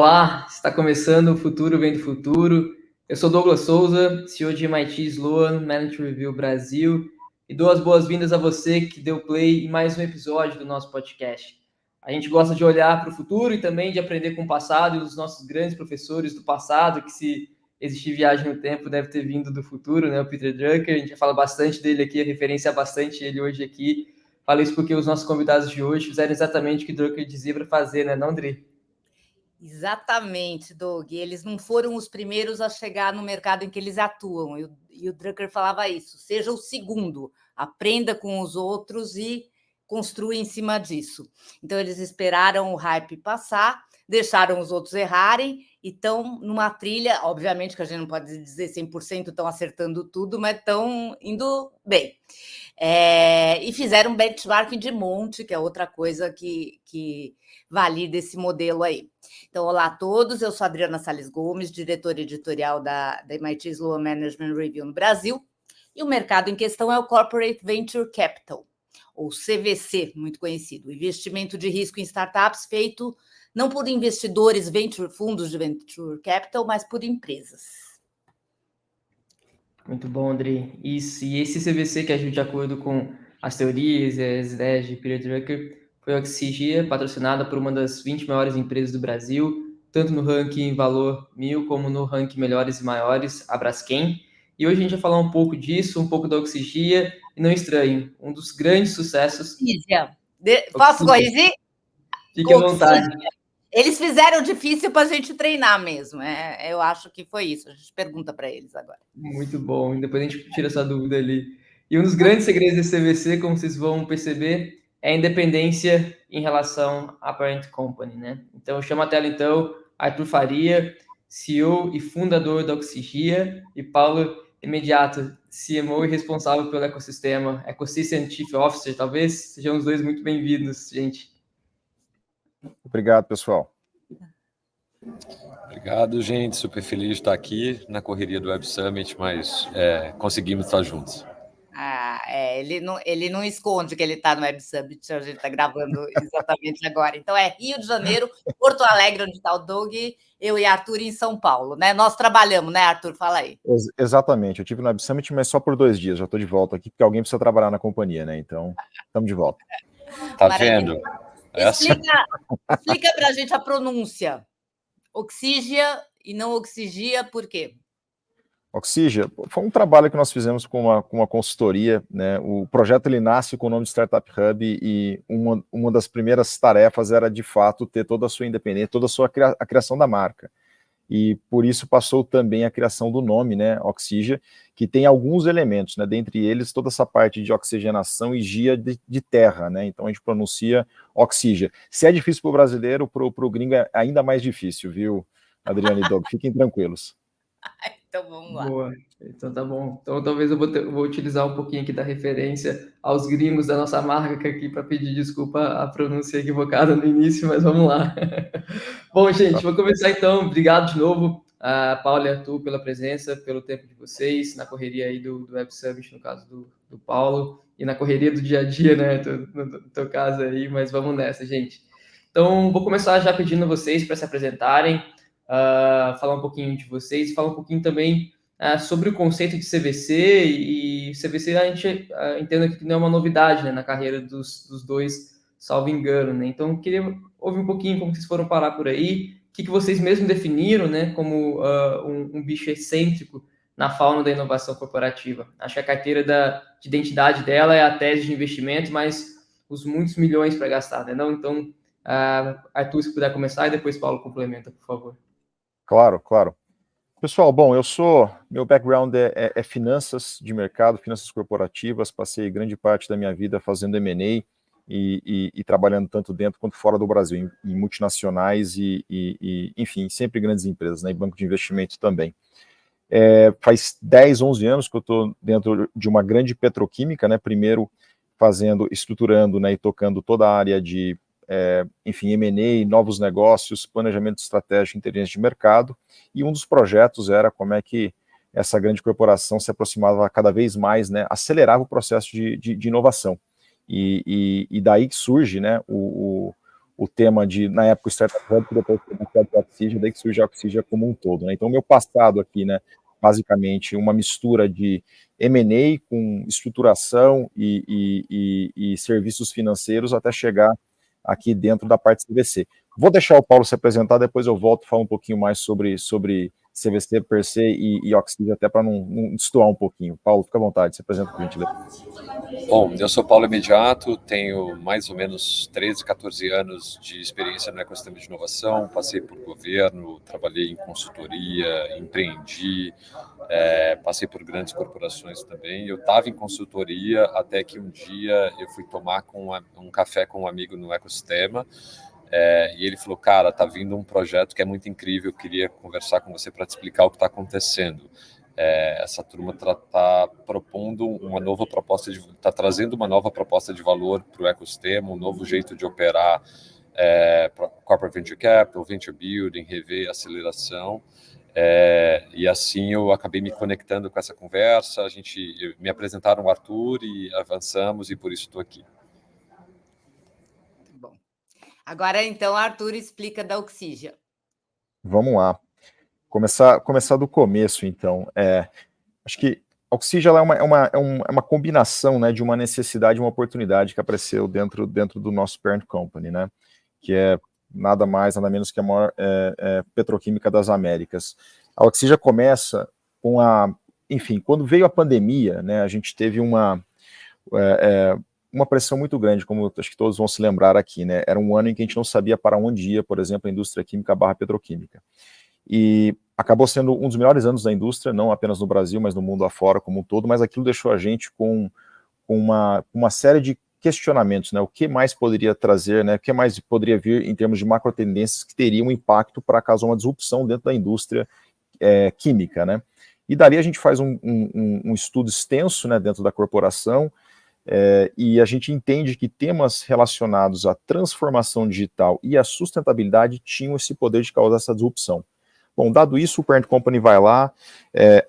Olá, está começando o Futuro Vem do Futuro. Eu sou Douglas Souza, CEO de MIT Sloan Management Review Brasil, e dou as boas-vindas a você que deu play em mais um episódio do nosso podcast. A gente gosta de olhar para o futuro e também de aprender com o passado e os nossos grandes professores do passado, que se existir viagem no tempo deve ter vindo do futuro, né? O Peter Drucker, a gente já fala bastante dele aqui, referencia bastante ele hoje aqui. Falo isso porque os nossos convidados de hoje fizeram exatamente o que Drucker dizia para fazer, né, não, Dri? Exatamente, Doug. Eles não foram os primeiros a chegar no mercado em que eles atuam. E o Drucker falava isso: seja o segundo, aprenda com os outros e construa em cima disso. Então, eles esperaram o hype passar, deixaram os outros errarem e estão numa trilha. Obviamente que a gente não pode dizer 100% estão acertando tudo, mas estão indo bem. E fizeram um benchmark de monte, que é outra coisa que valida esse modelo aí. Então, olá a todos, eu sou Adriana Salles Gomes, diretora editorial da MIT Sloan Management Review no Brasil, e o mercado em questão é o Corporate Venture Capital, ou CVC, muito conhecido, investimento de risco em startups feito não por investidores, fundos de venture capital, mas por empresas. Muito bom, André. Isso, e esse CVC que agiu de acordo com as teorias e as ideias de Peter Drucker foi a Oxigia, patrocinada por uma das 20 maiores empresas do Brasil, tanto no ranking Valor 1000 como no ranking Melhores e Maiores, a Braskem. E hoje a gente vai falar um pouco disso, um pouco da Oxigia, e não estranho, um dos grandes sucessos. Posso corrigir? Fique à vontade. Eles fizeram difícil para a gente treinar mesmo. Eu acho que foi isso. A gente pergunta para eles agora. Muito bom. E depois a gente tira essa dúvida ali. E um dos grandes segredos desse CVC, como vocês vão perceber, é a independência em relação à parent company, né? Então, eu chamo a tela, então, Arthur Faria, CEO e fundador da Oxigia, e Paulo Imediato, CMO e responsável pelo ecossistema, Ecosystem Chief Officer, talvez. Sejam os dois muito bem-vindos, gente. Obrigado, pessoal. Obrigado, gente. Super feliz de estar aqui na correria do Web Summit, mas conseguimos estar juntos. Ele não esconde que ele está no Web Summit, a gente está gravando exatamente agora. Então, é Rio de Janeiro, Porto Alegre, onde está o Doug, eu e Arthur em São Paulo, né? Nós trabalhamos, né, Arthur? Fala aí. Exatamente. Eu estive no Web Summit, mas só por 2 dias. Já estou de volta aqui, porque alguém precisa trabalhar na companhia, né? Então, estamos de volta. Tá vendo? Explica para a gente a pronúncia. Oxigia e não Oxigia, por quê? Oxigia foi um trabalho que nós fizemos com uma consultoria, né? O projeto ele nasce com o nome de Startup Hub e uma das primeiras tarefas era, de fato, ter toda a sua independência, toda a criação da marca. E por isso passou também a criação do nome, né, Oxigia, que tem alguns elementos, né, dentre eles toda essa parte de oxigenação e gia de terra, né, então a gente pronuncia Oxigia. Se é difícil para o brasileiro, para o gringo é ainda mais difícil, viu, Adriana e Doug? Fiquem tranquilos. Então vamos lá. Boa, então tá bom. Então talvez eu vou utilizar um pouquinho aqui da referência aos gringos da nossa marca aqui para pedir desculpa a pronúncia equivocada no início, mas vamos lá. Bom, gente, vou começar então. Obrigado de novo, Paulo e Arthur, pela presença, pelo tempo de vocês, na correria aí do Web Summit, no caso do Paulo, e na correria do dia a dia, né, no teu caso aí, mas vamos nessa, gente. Então, vou começar já pedindo a vocês para se apresentarem, falar um pouquinho de vocês, falar um pouquinho também sobre o conceito de CVC, e CVC a gente entende que não é uma novidade, né, na carreira dos dois, salvo engano, né? Então, eu queria ouvir um pouquinho como vocês foram parar por aí, o que vocês mesmos definiram, né, como um bicho excêntrico na fauna da inovação corporativa. Acho que a carteira de identidade dela é a tese de investimento, mas os muitos milhões para gastar, né? Não? Então, Arthur, se puder começar, e depois Paulo complementa, por favor. Claro. Pessoal, bom, meu background é finanças de mercado, finanças corporativas, passei grande parte da minha vida fazendo M&A e trabalhando tanto dentro quanto fora do Brasil, em multinacionais e, enfim, sempre grandes empresas, né, e banco de investimento também. Faz 10, 11 anos que eu estou dentro de uma grande petroquímica, né, primeiro estruturando, né, e tocando toda a área de enfim, M&A, novos negócios, planejamento estratégico, inteligência de mercado, e um dos projetos era como é que essa grande corporação se aproximava cada vez mais, né, acelerava o processo de inovação, e daí que surge, né, o o tema de, na época, o Startup Hub, que depois foi baseado no Oxygen, daí que surge a Oxygen como um todo, né? Então, o meu passado aqui, né, basicamente, uma mistura de M&A com estruturação e serviços financeiros até chegar aqui dentro da parte CVC. Vou deixar o Paulo se apresentar, depois eu volto e falo um pouquinho mais sobre CVC per se e Oxygen, até para não destoar um pouquinho. Paulo, fica à vontade, se apresenta por gentileza. Bom, eu sou Paulo Imediato, tenho mais ou menos 13, 14 anos de experiência no ecossistema de inovação, passei por governo, trabalhei em consultoria, empreendi, passei por grandes corporações também. Eu estava em consultoria até que um dia eu fui tomar um café com um amigo no ecossistema, e ele falou, cara, tá vindo um projeto que é muito incrível, eu queria conversar com você para te explicar o que está acontecendo. Essa turma está propondo uma nova proposta, está trazendo uma nova proposta de valor para o ecossistema, um novo jeito de operar corporate venture capital, venture building, rever, aceleração. E assim eu acabei me conectando com essa conversa, me apresentaram o Arthur e avançamos, e por isso estou aqui. Bom, agora então Arthur explica da Oxygen. Vamos lá. Começar do começo, então. Acho que a Oxygen ela é uma combinação, né, de uma necessidade e uma oportunidade que apareceu dentro do nosso parent company, né, que é nada mais, nada menos que a maior petroquímica das Américas. A Oxygen começa com enfim, quando veio a pandemia, né, a gente teve uma pressão muito grande, como acho que todos vão se lembrar aqui, né, era um ano em que a gente não sabia para onde ia, por exemplo, a indústria química / petroquímica. E acabou sendo um dos melhores anos da indústria, não apenas no Brasil, mas no mundo afora como um todo, mas aquilo deixou a gente com uma série de questionamentos, né? O que mais poderia trazer, né? O que mais poderia vir em termos de macro tendências que teriam um impacto para causar uma disrupção dentro da indústria química, né? E dali a gente faz um estudo extenso, né, dentro da corporação, e a gente entende que temas relacionados à transformação digital e à sustentabilidade tinham esse poder de causar essa disrupção. Bom, dado isso, o parent company vai lá,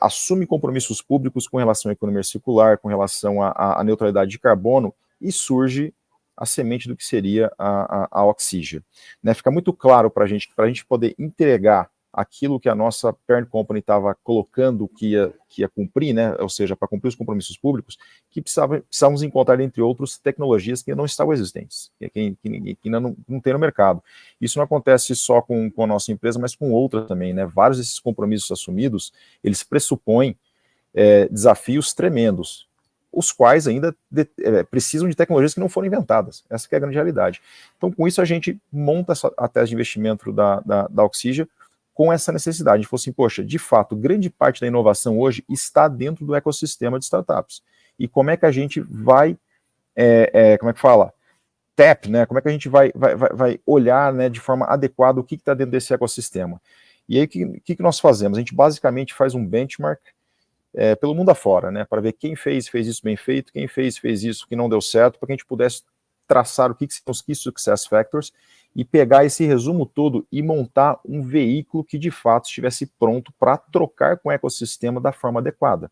assume compromissos públicos com relação à economia circular, com relação à neutralidade de carbono, e surge a semente do que seria a Oxygen. Né, fica muito claro para a gente poder entregar aquilo que a nossa parent company estava colocando que ia cumprir, né, ou seja, para cumprir os compromissos públicos, que precisávamos encontrar, entre outros, tecnologias que não estavam existentes, que ainda não tem no mercado. Isso não acontece só com a nossa empresa, mas com outras também, né? Vários desses compromissos assumidos, eles pressupõem desafios tremendos, os quais ainda precisam de tecnologias que não foram inventadas. Essa que é a grande realidade. Então, com isso, a gente monta a tese de investimento da Oxygen com essa necessidade. A gente falou assim, poxa, de fato, grande parte da inovação hoje está dentro do ecossistema de startups. E como é que a gente vai, como é que fala? Tap, né? Como é que a gente vai olhar, né, de forma adequada o que está dentro desse ecossistema? E aí, o que nós fazemos? A gente basicamente faz um benchmark pelo mundo afora, né, para ver quem fez isso bem feito, quem fez isso que não deu certo, para que a gente pudesse traçar o que são os Key Success Factors e pegar esse resumo todo e montar um veículo que de fato estivesse pronto para trocar com o ecossistema da forma adequada.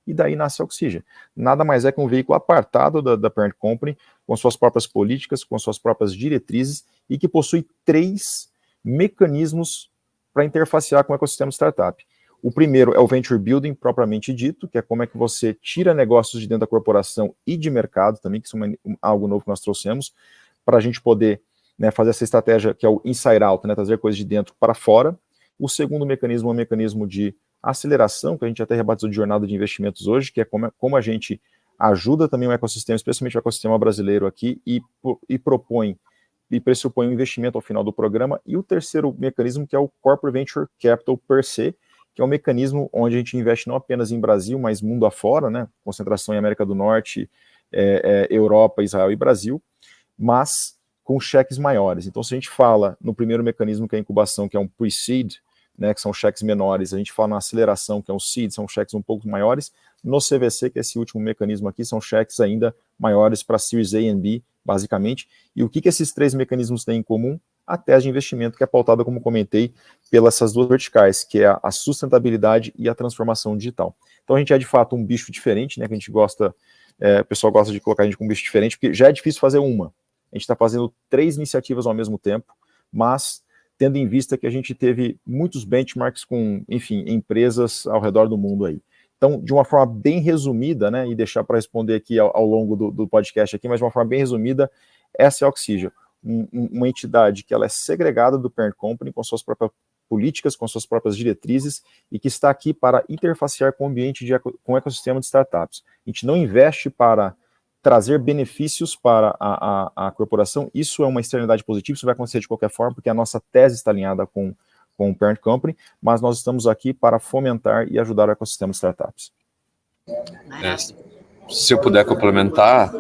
E daí nasce a Oxygen. Nada mais é que um veículo apartado da parent company, com suas próprias políticas, com suas próprias diretrizes, e que possui 3 mecanismos para interfacear com o ecossistema startup. O primeiro é o venture building, propriamente dito, que é como é que você tira negócios de dentro da corporação e de mercado também, que isso é algo novo que nós trouxemos, para a gente poder, né, fazer essa estratégia que é o inside out, né, trazer coisas de dentro para fora. O segundo mecanismo é um mecanismo de aceleração, que a gente até rebatizou de jornada de investimentos hoje, que é como a gente ajuda também o ecossistema, especialmente o ecossistema brasileiro aqui, e propõe e pressupõe um investimento ao final do programa. E o terceiro mecanismo, que é o Corporate Venture Capital per se, que é um mecanismo onde a gente investe não apenas em Brasil, mas mundo afora, né, concentração em América do Norte, Europa, Israel e Brasil, mas com cheques maiores. Então, se a gente fala no primeiro mecanismo, que é a incubação, que é um pre-seed, né, que são cheques menores, a gente fala na aceleração, que é um seed, são cheques um pouco maiores. No CVC, que é esse último mecanismo aqui, são cheques ainda maiores para Series A e B, basicamente. E o que esses 3 mecanismos têm em comum? A tese de investimento, que é pautada, como comentei, pelas essas 2 verticais, que é a sustentabilidade e a transformação digital. Então, a gente é, de fato, um bicho diferente, né, que a gente gosta, o pessoal gosta de colocar a gente com um bicho diferente, porque já é difícil fazer uma. a gente está fazendo 3 iniciativas ao mesmo tempo, mas tendo em vista que a gente teve muitos benchmarks com, enfim, empresas ao redor do mundo aí. Então, de uma forma bem resumida, né, e deixar para responder aqui ao longo do podcast aqui, mas de uma forma bem resumida, essa é a Oxygeo, uma entidade que ela é segregada do parent company, com suas próprias políticas, com suas próprias diretrizes, e que está aqui para interfacear com o ambiente, com o ecossistema de startups. A gente não investe para trazer benefícios para a corporação, isso é uma externalidade positiva, isso vai acontecer de qualquer forma, porque a nossa tese está alinhada com o parent company, mas nós estamos aqui para fomentar e ajudar o ecossistema de startups. Se eu puder complementar,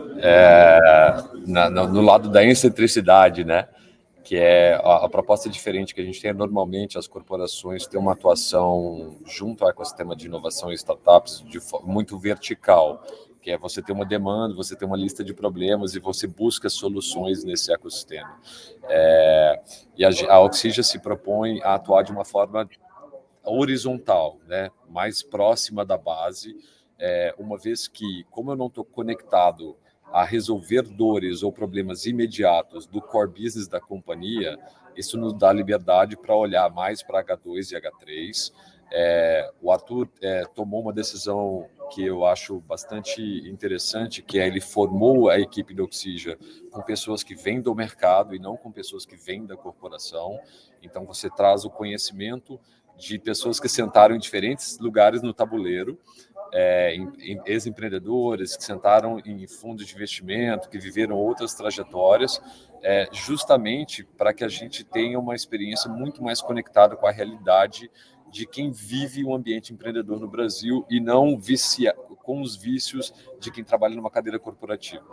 no lado da excentricidade, né, que é a proposta diferente que a gente tem, normalmente as corporações têm uma atuação junto ao ecossistema de inovação e startups muito vertical, que é você ter uma demanda, você ter uma lista de problemas e você busca soluções nesse ecossistema. E a Oxygeo se propõe a atuar de uma forma horizontal, né, mais próxima da base, uma vez que, como eu não estou conectado a resolver dores ou problemas imediatos do core business da companhia, isso nos dá liberdade para olhar mais para H2 e H3. O Arthur tomou uma decisão que eu acho bastante interessante, que ele formou a equipe do Oxygeo com pessoas que vêm do mercado e não com pessoas que vêm da corporação. Então, você traz o conhecimento de pessoas que sentaram em diferentes lugares no tabuleiro, ex-empreendedores que sentaram em fundos de investimento, que viveram outras trajetórias, justamente para que a gente tenha uma experiência muito mais conectada com a realidade de quem vive o ambiente empreendedor no Brasil e não com os vícios de quem trabalha numa cadeira corporativa.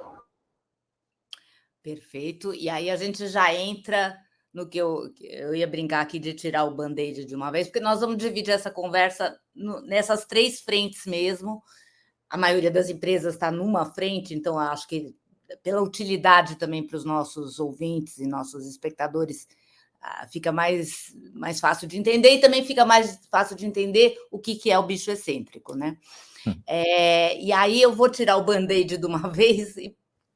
Perfeito. E aí a gente já entra no que eu ia brincar aqui de tirar o band-aid de uma vez, porque nós vamos dividir essa conversa nessas 3 frentes mesmo. A maioria das empresas está numa frente, então acho que pela utilidade também para os nossos ouvintes e nossos espectadores, fica mais fácil de entender, e também fica mais fácil de entender o que é o bicho excêntrico, né? E aí eu vou tirar o band-aid de uma vez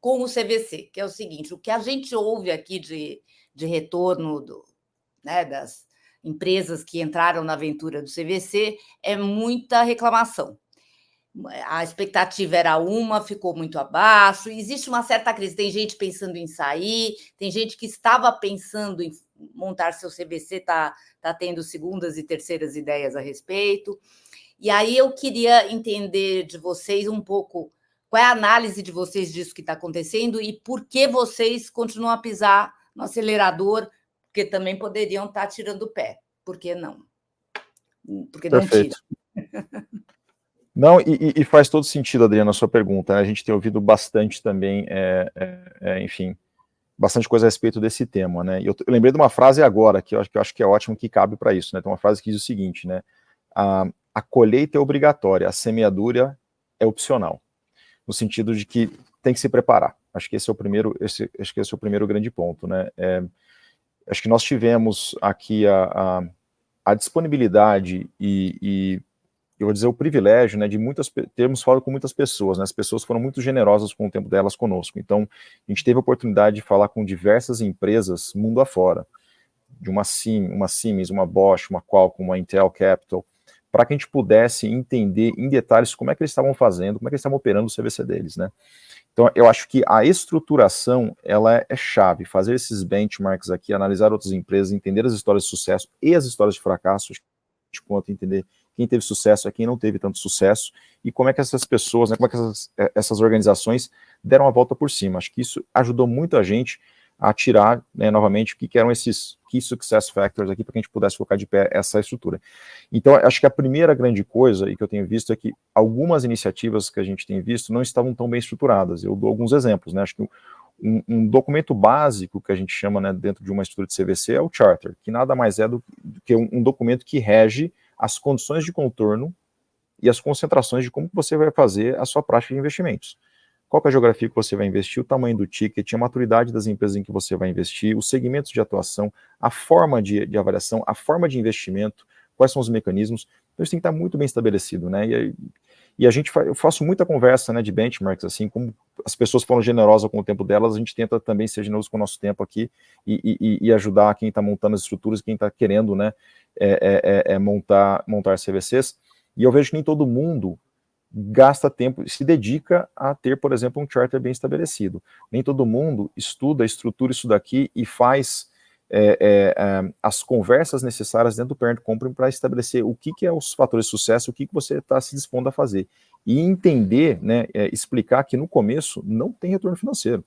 com o CVC, que é o seguinte: o que a gente ouve aqui de retorno das empresas que entraram na aventura do CVC é muita reclamação. A expectativa era ficou muito abaixo, existe uma certa crise, tem gente pensando em sair, tem gente que estava pensando em montar seu CVC, está tendo segundas e terceiras ideias a respeito. E aí eu queria entender de vocês um pouco qual é a análise de vocês disso que está acontecendo e por que vocês continuam a pisar no acelerador, porque também poderiam estar tirando o pé. Por que não? Porque não tira. Não, e faz todo sentido, Adriana, a sua pergunta, né? A gente tem ouvido bastante também, enfim, bastante coisa a respeito desse tema, né? Eu lembrei de uma frase agora, que eu acho que é ótimo, que cabe para isso, né? Tem uma frase que diz o seguinte, né? A colheita é obrigatória, a semeadura é opcional, no sentido de que tem que se preparar. Acho que esse é o primeiro grande ponto, né? Acho que nós tivemos aqui a disponibilidade e eu vou dizer o privilégio, né, de termos falado com muitas pessoas, né? As pessoas foram muito generosas com o tempo delas conosco. Então, a gente teve a oportunidade de falar com diversas empresas mundo afora, de uma Siemens, uma Bosch, uma Qualcomm, uma Intel Capital, para que a gente pudesse entender em detalhes como é que eles estavam fazendo, como é que eles estavam operando o CVC deles, né? Então, eu acho que a estruturação, ela é chave, fazer esses benchmarks aqui, analisar outras empresas, entender as histórias de sucesso e as histórias de fracasso, de conta, entender quem teve sucesso, quem não teve tanto sucesso, e como é que essas pessoas, né, como é que essas organizações deram a volta por cima. Acho que isso ajudou muito a gente a tirar, né, novamente, o que eram esses Key Success Factors aqui, para que a gente pudesse colocar de pé essa estrutura. Então, acho que a primeira grande coisa, e que eu tenho visto, é que algumas iniciativas que a gente tem visto não estavam tão bem estruturadas. Eu dou alguns exemplos, né? Acho que um documento básico que a gente chama, né, dentro de uma estrutura de CVC é o Charter, que nada mais é do que um documento que rege as condições de contorno e as concentrações de como você vai fazer a sua prática de investimentos. Qual que é a geografia que você vai investir, o tamanho do ticket, a maturidade das empresas em que você vai investir, os segmentos de atuação, a forma de avaliação, a forma de investimento, quais são os mecanismos. Então isso tem que estar muito bem estabelecido, né? E eu faço muita conversa, né, de benchmarks, assim, como as pessoas foram generosas com o tempo delas, a gente tenta também ser generoso com o nosso tempo aqui e ajudar quem está montando as estruturas, quem está querendo, né, montar CVCs. E eu vejo que nem todo mundo gasta tempo, se dedica a ter, por exemplo, um charter bem estabelecido. Nem todo mundo estuda, estrutura isso daqui e faz as conversas necessárias dentro do parent company para estabelecer o que é os fatores de sucesso, o que você está se dispondo a fazer. E entender, né, explicar que no começo não tem retorno financeiro.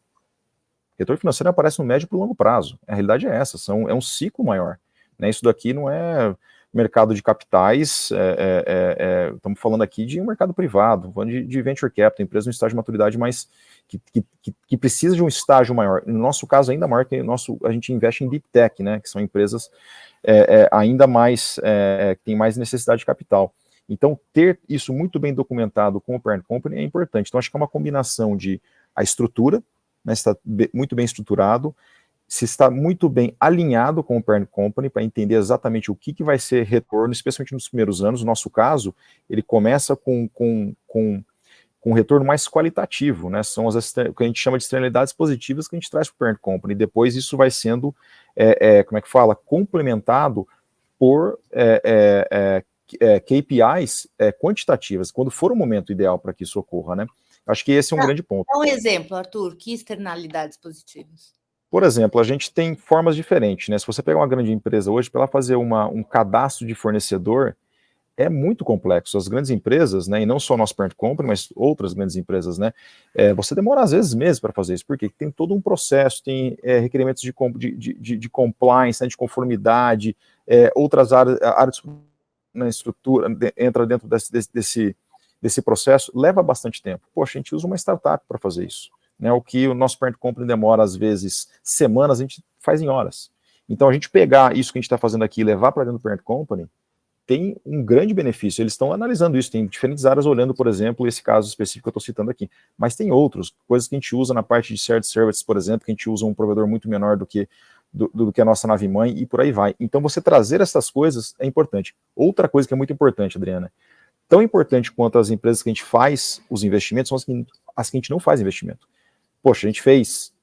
Retorno financeiro aparece no médio e longo prazo. A realidade é essa, é um ciclo maior. Né? Isso daqui não é mercado de capitais, estamos falando aqui de um mercado privado, falando de venture capital, empresa no estágio de maturidade mais que precisa de um estágio maior. No nosso caso, ainda maior, que a gente investe em deep tech, né, que são empresas ainda mais, que têm mais necessidade de capital. Então, ter isso muito bem documentado com o parent company é importante. Então, acho que é uma combinação de a estrutura, né, está muito bem estruturado, se está muito bem alinhado com o parent company para entender exatamente o que vai ser retorno, especialmente nos primeiros anos. No nosso caso, ele começa com um retorno mais qualitativo, né? São o que a gente chama de externalidades positivas que a gente traz para o parent company. Depois isso vai sendo, complementado por KPIs quantitativas, quando for o momento ideal para que isso ocorra, né? Acho que esse é um grande ponto. Dá um exemplo, Arthur, que externalidades positivas? Por exemplo, a gente tem formas diferentes, né? Se você pegar uma grande empresa hoje, para ela fazer um cadastro de fornecedor, é muito complexo. As grandes empresas, né, e não só o nosso parent company, mas outras grandes empresas, né, você demora às vezes meses para fazer isso, porque tem todo um processo, tem requerimentos de compliance, né, de conformidade, outras áreas na estrutura, entra dentro desse processo, leva bastante tempo. Poxa, a gente usa uma startup para fazer isso. Né, o que o nosso parent company demora, às vezes, semanas, a gente faz em horas. Então, a gente pegar isso que a gente está fazendo aqui e levar para dentro do parent company, tem um grande benefício. Eles estão analisando isso, tem diferentes áreas olhando, por exemplo, esse caso específico que eu estou citando aqui. Mas tem outros, coisas que a gente usa na parte de shared services, por exemplo, que a gente usa um provedor muito menor do que a nossa nave-mãe, e por aí vai. Então, você trazer essas coisas é importante. Outra coisa que é muito importante, Adriana, tão importante quanto as empresas que a gente faz os investimentos, são as que a gente não faz investimento. Poxa, a gente fez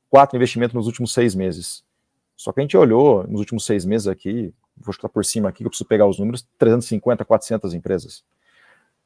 4 investimentos nos últimos 6 meses. Só que a gente olhou nos últimos 6 meses aqui, vou chutar por cima aqui, que eu preciso pegar os números, 350, 400 empresas.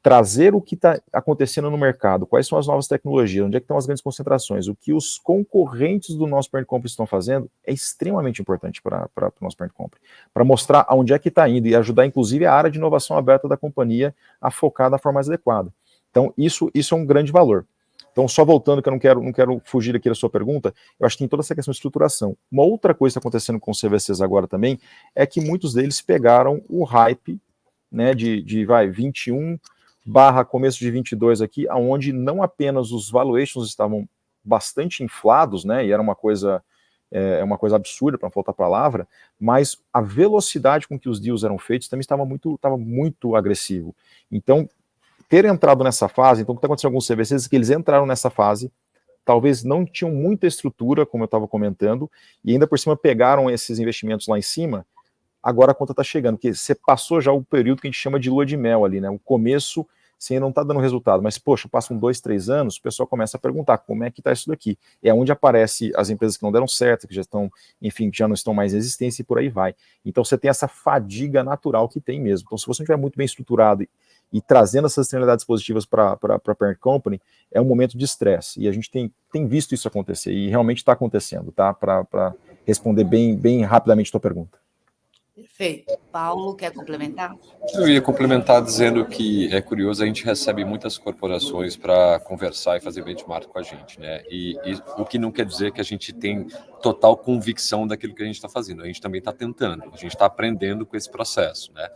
Trazer o que está acontecendo no mercado, quais são as novas tecnologias, onde é que estão as grandes concentrações, o que os concorrentes do nosso parent company estão fazendo, é extremamente importante para o nosso parent company, para mostrar aonde é que está indo e ajudar, inclusive, a área de inovação aberta da companhia a focar da forma mais adequada. Então, isso é um grande valor. Então, só voltando, que eu não quero fugir aqui da sua pergunta, eu acho que tem toda essa questão de estruturação. Uma outra coisa que está acontecendo com os CVCs agora também, é que muitos deles pegaram o hype, né, de 21 / começo de 22 aqui, onde não apenas os valuations estavam bastante inflados, né, e era uma coisa absurda, para não faltar palavra, mas a velocidade com que os deals eram feitos também estava muito agressivo. Então, ter entrado nessa fase, então o que está acontecendo com alguns CVCs é que eles entraram nessa fase, talvez não tinham muita estrutura, como eu estava comentando, e ainda por cima pegaram esses investimentos lá em cima, agora a conta está chegando, porque você passou já o período que a gente chama de lua de mel ali, né? O começo, você não está dando resultado, mas, poxa, passam 2, 3 anos, o pessoal começa a perguntar como é que está isso daqui. É onde aparece as empresas que não deram certo, que já estão, enfim, que já não estão mais em existência e por aí vai. Então você tem essa fadiga natural que tem mesmo. Então, se você não estiver muito bem estruturado e trazendo essas externalidades positivas para a parent company, é um momento de estresse. E a gente tem visto isso acontecer, e realmente está acontecendo, tá? Para responder bem rapidamente a tua pergunta. Perfeito. Paulo, quer complementar? Eu ia complementar dizendo que é curioso, a gente recebe muitas corporações para conversar e fazer benchmark com a gente, né? E o que não quer dizer que a gente tem total convicção daquilo que a gente está fazendo. A gente também está tentando, a gente está aprendendo com esse processo, né?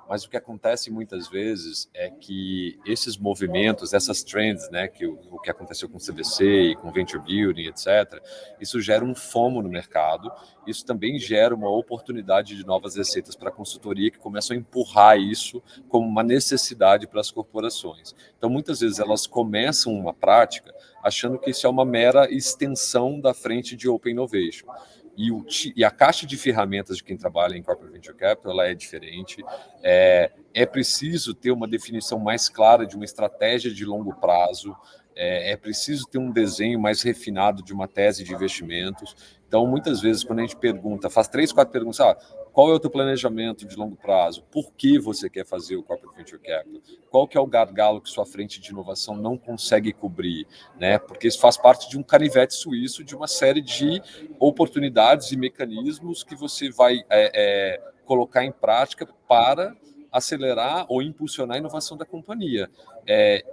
Mas o que acontece muitas vezes é que esses movimentos, essas trends, né, o que aconteceu com o CVC e com Venture Building, etc., isso gera um FOMO no mercado, isso também gera uma oportunidade de novas receitas para a consultoria que começam a empurrar isso como uma necessidade para as corporações. Então, muitas vezes elas começam uma prática achando que isso é uma mera extensão da frente de Open Innovation. E a caixa de ferramentas de quem trabalha em Corporate Venture Capital ela é diferente. É preciso ter uma definição mais clara de uma estratégia de longo prazo. É preciso ter um desenho mais refinado de uma tese de investimentos. Então, muitas vezes, quando a gente pergunta, faz 3, 4 perguntas, qual é o teu planejamento de longo prazo? Por que você quer fazer o Corporate Venture Capital? Qual que é o gargalo que sua frente de inovação não consegue cobrir? Né? Porque isso faz parte de um canivete suíço de uma série de oportunidades e mecanismos que você vai colocar em prática para acelerar ou impulsionar a inovação da companhia.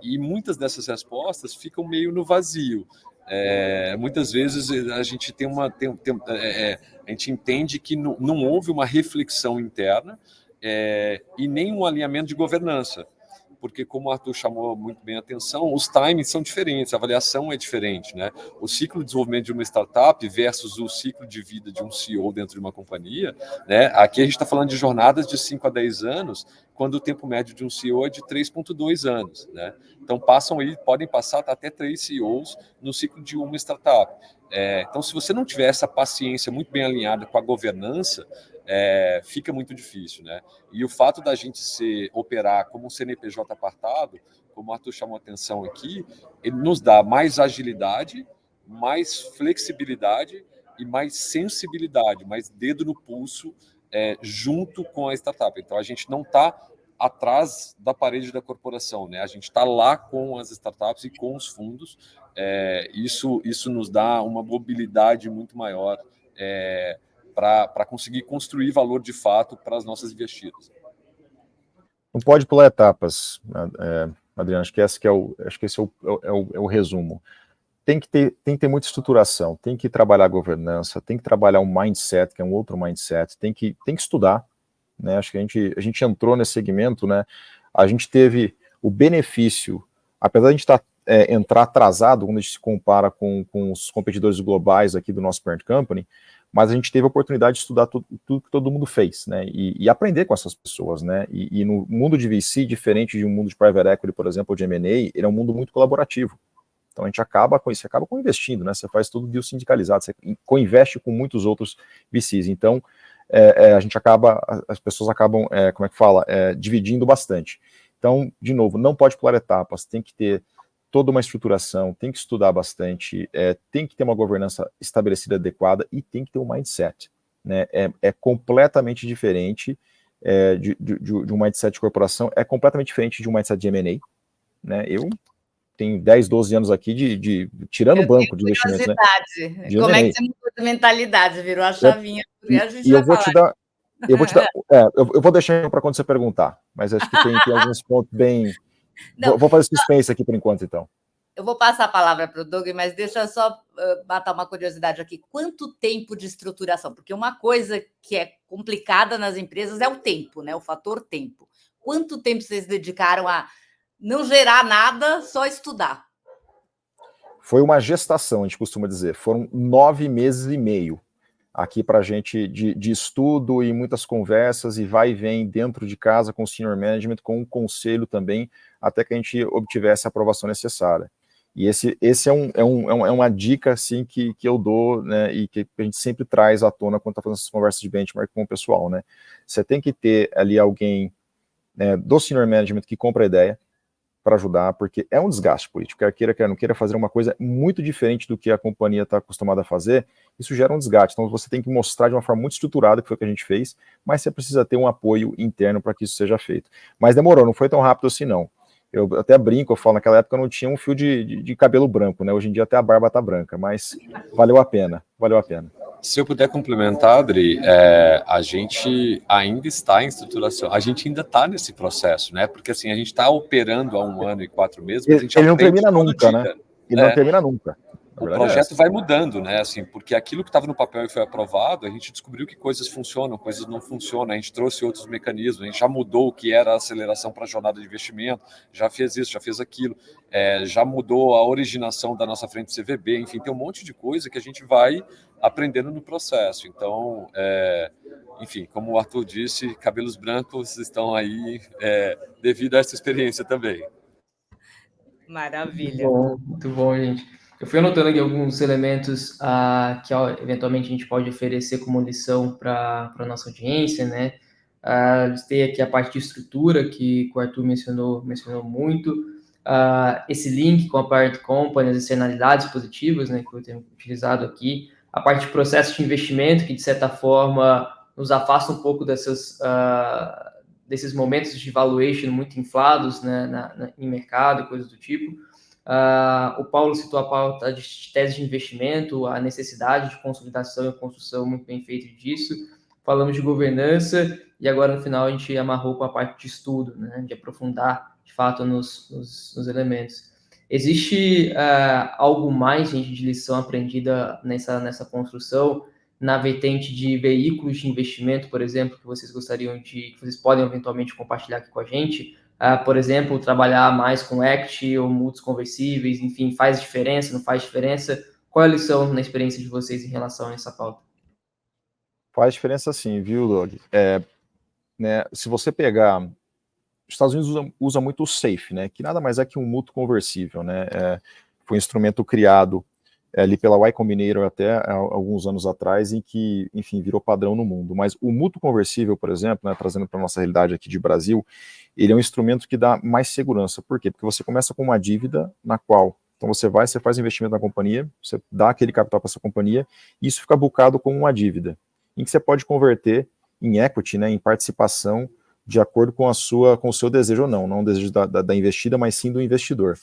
E muitas dessas respostas ficam meio no vazio. Muitas vezes a gente a gente entende que não houve uma reflexão interna e nem um alinhamento de governança, porque, como o Arthur chamou muito bem a atenção, os timings são diferentes, a avaliação é diferente, né? O ciclo de desenvolvimento de uma startup versus o ciclo de vida de um CEO dentro de uma companhia, né? Aqui a gente está falando de jornadas de 5 a 10 anos, quando o tempo médio de um CEO é de 3,2 anos, né? Então, podem passar até 3 CEOs no ciclo de uma startup. Então, se você não tiver essa paciência muito bem alinhada com a governança, fica muito difícil, né? E o fato da gente operar como um CNPJ apartado, como o Arthur chamou a atenção aqui, ele nos dá mais agilidade, mais flexibilidade e mais sensibilidade, mais dedo no pulso junto com a startup. Então, a gente não está atrás da parede da corporação, né? A gente está lá com as startups e com os fundos. Isso nos dá uma mobilidade muito maior para conseguir construir valor de fato para as nossas investidas. Não pode pular etapas, Adriano, acho que esse é o resumo. Tem que ter muita estruturação, tem que trabalhar a governança, tem que trabalhar um mindset, que é um outro mindset, tem que estudar, né? Acho que a gente entrou nesse segmento, né? A gente teve o benefício, apesar de a gente entrar atrasado quando a gente se compara com os competidores globais aqui do nosso parent company, mas a gente teve a oportunidade de estudar tudo que todo mundo fez, né, e aprender com essas pessoas, né, e no mundo de VC, diferente de um mundo de private equity, por exemplo, ou de M&A, ele é um mundo muito colaborativo. Então a gente acaba investindo, né, você faz tudo deal sindicalizado, você co-investe com muitos outros VCs, então as pessoas acabam, dividindo bastante. Então, de novo, não pode pular etapas, tem que ter toda uma estruturação, tem que estudar bastante, tem que ter uma governança estabelecida adequada e tem que ter um mindset, né? É completamente diferente de um mindset de corporação, é completamente diferente de um mindset de M&A, né? Eu tenho 10, 12 anos aqui tirando o banco de investimentos, né? Como é que você mudou de mentalidade, virou a chavinha? Eu vou te dar, eu vou deixar para quando você perguntar, mas acho que tem alguns pontos bem... Não, vou fazer suspense aqui por enquanto, então. Eu vou passar a palavra para o Doug, mas deixa eu só matar uma curiosidade aqui. Quanto tempo de estruturação? Porque uma coisa que é complicada nas empresas é o tempo, né? O fator tempo. Quanto tempo vocês dedicaram a não gerar nada, só estudar? Foi uma gestação, a gente costuma dizer. Foram 9 meses e meio aqui para a gente de estudo e muitas conversas e vai e vem dentro de casa com o senior management, com o conselho também, até que a gente obtivesse a aprovação necessária. E esse é uma dica assim, que eu dou, né, e que a gente sempre traz à tona quando está fazendo essas conversas de benchmark com o pessoal, né? Você tem que ter ali alguém, né, do senior management que compra a ideia para ajudar, porque é um desgaste político, quer não queira fazer uma coisa muito diferente do que a companhia está acostumada a fazer, isso gera um desgaste, então você tem que mostrar de uma forma muito estruturada, que foi o que a gente fez, mas você precisa ter um apoio interno para que isso seja feito. Mas demorou, não foi tão rápido assim não. Eu até brinco, eu falo, naquela época eu não tinha um fio de cabelo branco, né, hoje em dia até a barba tá branca, mas valeu a pena. Se eu puder complementar, Adri, a gente ainda está em estruturação, a gente ainda está nesse processo, né? Porque assim, a gente está operando há 1 ano e 4 meses, mas a gente ele não termina nunca, dia, né? Ele não termina nunca. O projeto vai mudando, né? Assim, porque aquilo que estava no papel e foi aprovado, a gente descobriu que coisas funcionam, coisas não funcionam, a gente trouxe outros mecanismos, a gente já mudou o que era a aceleração para a jornada de investimento, já fez isso, já fez aquilo, já mudou a originação da nossa frente CVB, enfim, tem um monte de coisa que a gente vai aprendendo no processo. Então, enfim, como o Arthur disse, cabelos brancos estão aí devido a essa experiência também. Maravilha. Muito bom, gente. Eu fui anotando aqui alguns elementos que eventualmente a gente pode oferecer como lição para a nossa audiência, né? Listei aqui a parte de estrutura que o Arthur mencionou muito. esse link com a parent company, as externalidades positivas, né, que eu tenho utilizado aqui, a parte de processo de investimento, que de certa forma nos afasta um pouco desses momentos de valuation muito inflados, né, em mercado e coisas do tipo. O Paulo citou a pauta de tese de investimento, a necessidade de consolidação e construção muito bem feita disso. Falamos de governança e agora no final a gente amarrou com a parte de estudo, né, de aprofundar de fato nos elementos. Existe algo mais, gente, de lição aprendida nessa construção, na vertente de veículos de investimento, por exemplo, que vocês gostariam que vocês podem eventualmente compartilhar aqui com a gente? Por exemplo, trabalhar mais com equity ou mútuos conversíveis, enfim, faz diferença, não faz diferença? Qual é a lição na experiência de vocês em relação a essa pauta? Faz diferença sim, viu, Doug? Né, se você pegar, os Estados Unidos usa muito o SAFE, né, que nada mais é que um mútuo conversível, né, foi um instrumento criado ali pela Y Combinator até alguns anos atrás, em que, enfim, virou padrão no mundo. Mas o mútuo conversível, por exemplo, né, trazendo para a nossa realidade aqui de Brasil, ele é um instrumento que dá mais segurança. Por quê? Porque você começa com uma dívida na qual, então você faz investimento na companhia, você dá aquele capital para essa companhia, e isso fica bucado como uma dívida, em que você pode converter em equity, né, em participação, de acordo com o seu desejo ou não o desejo da investida, mas sim do investidor.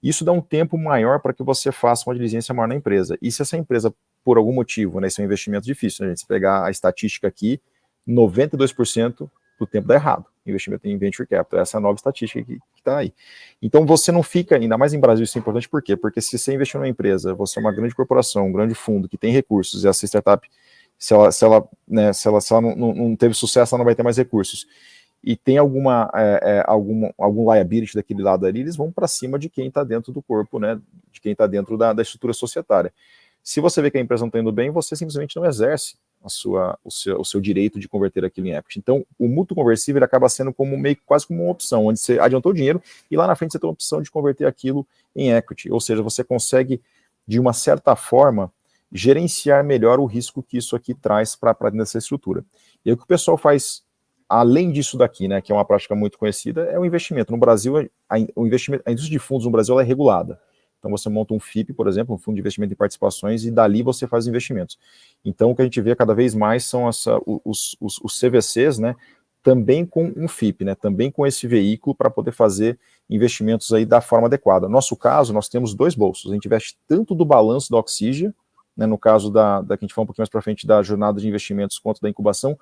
Isso dá um tempo maior para que você faça uma diligência maior na empresa. E se essa empresa, por algum motivo, né, esse é um investimento difícil, né, gente? Se pegar a estatística aqui, 92% do tempo dá errado. Investimento em venture capital. Essa é a nova estatística que está aí. Então você não fica, ainda mais em Brasil, isso é importante, por quê? Porque se você investir numa empresa, você é uma grande corporação, um grande fundo que tem recursos, e essa startup, se ela não teve sucesso, ela não vai ter mais recursos, e tem algum liability daquele lado ali, eles vão para cima de quem está dentro do corpo, né, de quem está dentro da estrutura societária. Se você vê que a empresa não está indo bem, você simplesmente não exerce o seu direito de converter aquilo em equity. Então, o mútuo conversível ele acaba sendo quase como uma opção, onde você adiantou o dinheiro e lá na frente você tem a opção de converter aquilo em equity. Ou seja, você consegue, de uma certa forma, gerenciar melhor o risco que isso aqui traz para dentro dessa estrutura. E aí, o que o pessoal faz, além disso daqui, né, que é uma prática muito conhecida, é o investimento. No Brasil, a indústria de fundos no Brasil ela é regulada. Então você monta um FIP, por exemplo, um fundo de investimento em participações, e dali você faz investimentos. Então o que a gente vê cada vez mais são os CVCs, né, também com um FIP, né, também com esse veículo para poder fazer investimentos aí da forma adequada. No nosso caso, nós temos dois bolsos. A gente investe tanto do balanço da Oxygen, né, no caso da que a gente fala um pouquinho mais para frente da jornada de investimentos quanto da incubação,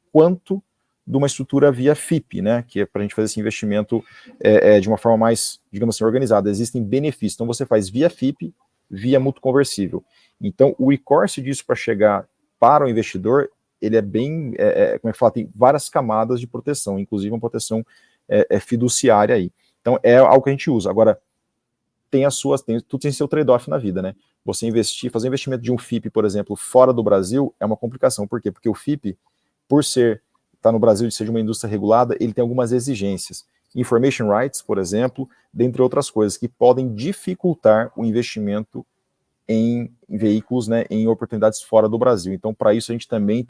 quanto de uma estrutura via FIP, né, que é para a gente fazer esse investimento de uma forma mais, digamos assim, organizada. Existem benefícios, então você faz via FIP, via mútuo conversível. Então, o e-course disso para chegar para o investidor, ele é bem, como é que fala, tem várias camadas de proteção, inclusive uma proteção fiduciária aí. Então, é algo que a gente usa. Agora, tudo tem seu trade-off na vida, né? Você fazer investimento de um FIP, por exemplo, fora do Brasil, é uma complicação. Por quê? Porque o FIP, por está no Brasil de ser de uma indústria regulada, ele tem algumas exigências. Information rights, por exemplo, dentre outras coisas, que podem dificultar o investimento em veículos, né, em oportunidades fora do Brasil. Então, para isso, a gente também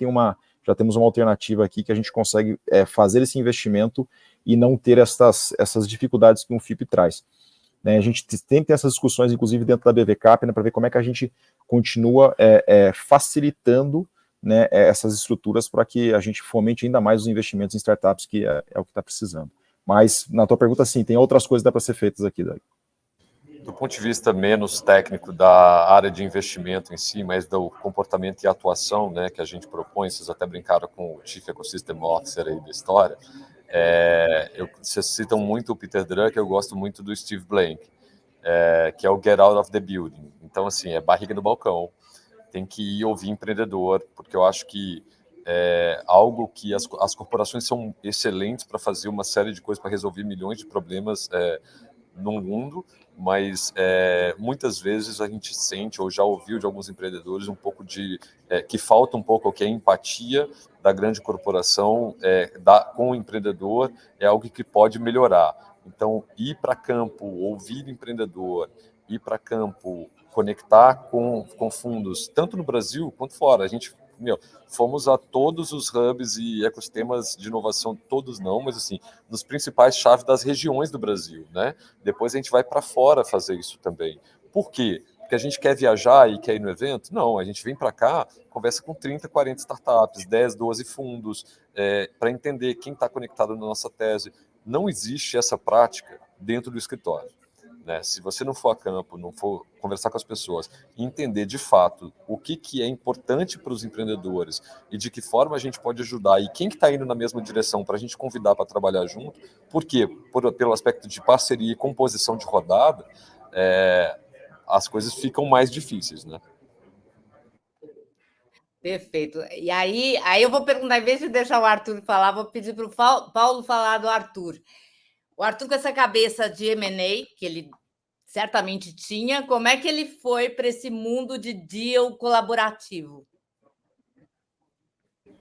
já temos uma alternativa aqui que a gente consegue fazer esse investimento e não ter essas dificuldades que um FIP traz. Né, a gente tem essas discussões, inclusive, dentro da BVCap, né, para ver como é que a gente continua facilitando, né, essas estruturas para que a gente fomente ainda mais os investimentos em startups, que é o que está precisando. Mas, na tua pergunta, sim, tem outras coisas que dá para ser feitas aqui, Doug. Do ponto de vista menos técnico da área de investimento em si, mas do comportamento e atuação, né, que a gente propõe, vocês até brincaram com o Chief Ecosystem Officer aí da história, vocês citam muito o Peter Drucker, eu gosto muito do Steve Blank, que é o Get Out of the Building. Então, assim, é barriga no balcão, tem que ir ouvir empreendedor, porque eu acho que algo que as corporações são excelentes para fazer uma série de coisas para resolver milhões de problemas no mundo, mas muitas vezes a gente sente, ou já ouviu de alguns empreendedores, um pouco que falta um pouco, que é a empatia da grande corporação com o empreendedor, é algo que pode melhorar. Então, ir para campo, ouvir o empreendedor, ir para campo, conectar com fundos, tanto no Brasil quanto fora. A gente fomos a todos os hubs e ecossistemas de inovação, todos não, mas assim, nos principais chaves das regiões do Brasil, né? Depois a gente vai para fora fazer isso também. Por quê? Porque a gente quer viajar e quer ir no evento? Não, a gente vem para cá, conversa com 30, 40 startups, 10, 12 fundos, para entender quem está conectado na nossa tese. Não existe essa prática dentro do escritório. Né? Se você não for a campo, não for conversar com as pessoas, entender de fato o que é importante para os empreendedores e de que forma a gente pode ajudar e quem que está indo na mesma direção para a gente convidar para trabalhar junto, por quê? Pelo aspecto de parceria e composição de rodada, as coisas ficam mais difíceis, né? Perfeito. E aí eu vou perguntar, em vez de deixar o Arthur falar, vou pedir para o Paulo falar do Arthur. O Arthur, com essa cabeça de M&A, que ele certamente tinha, como é que ele foi para esse mundo de deal colaborativo?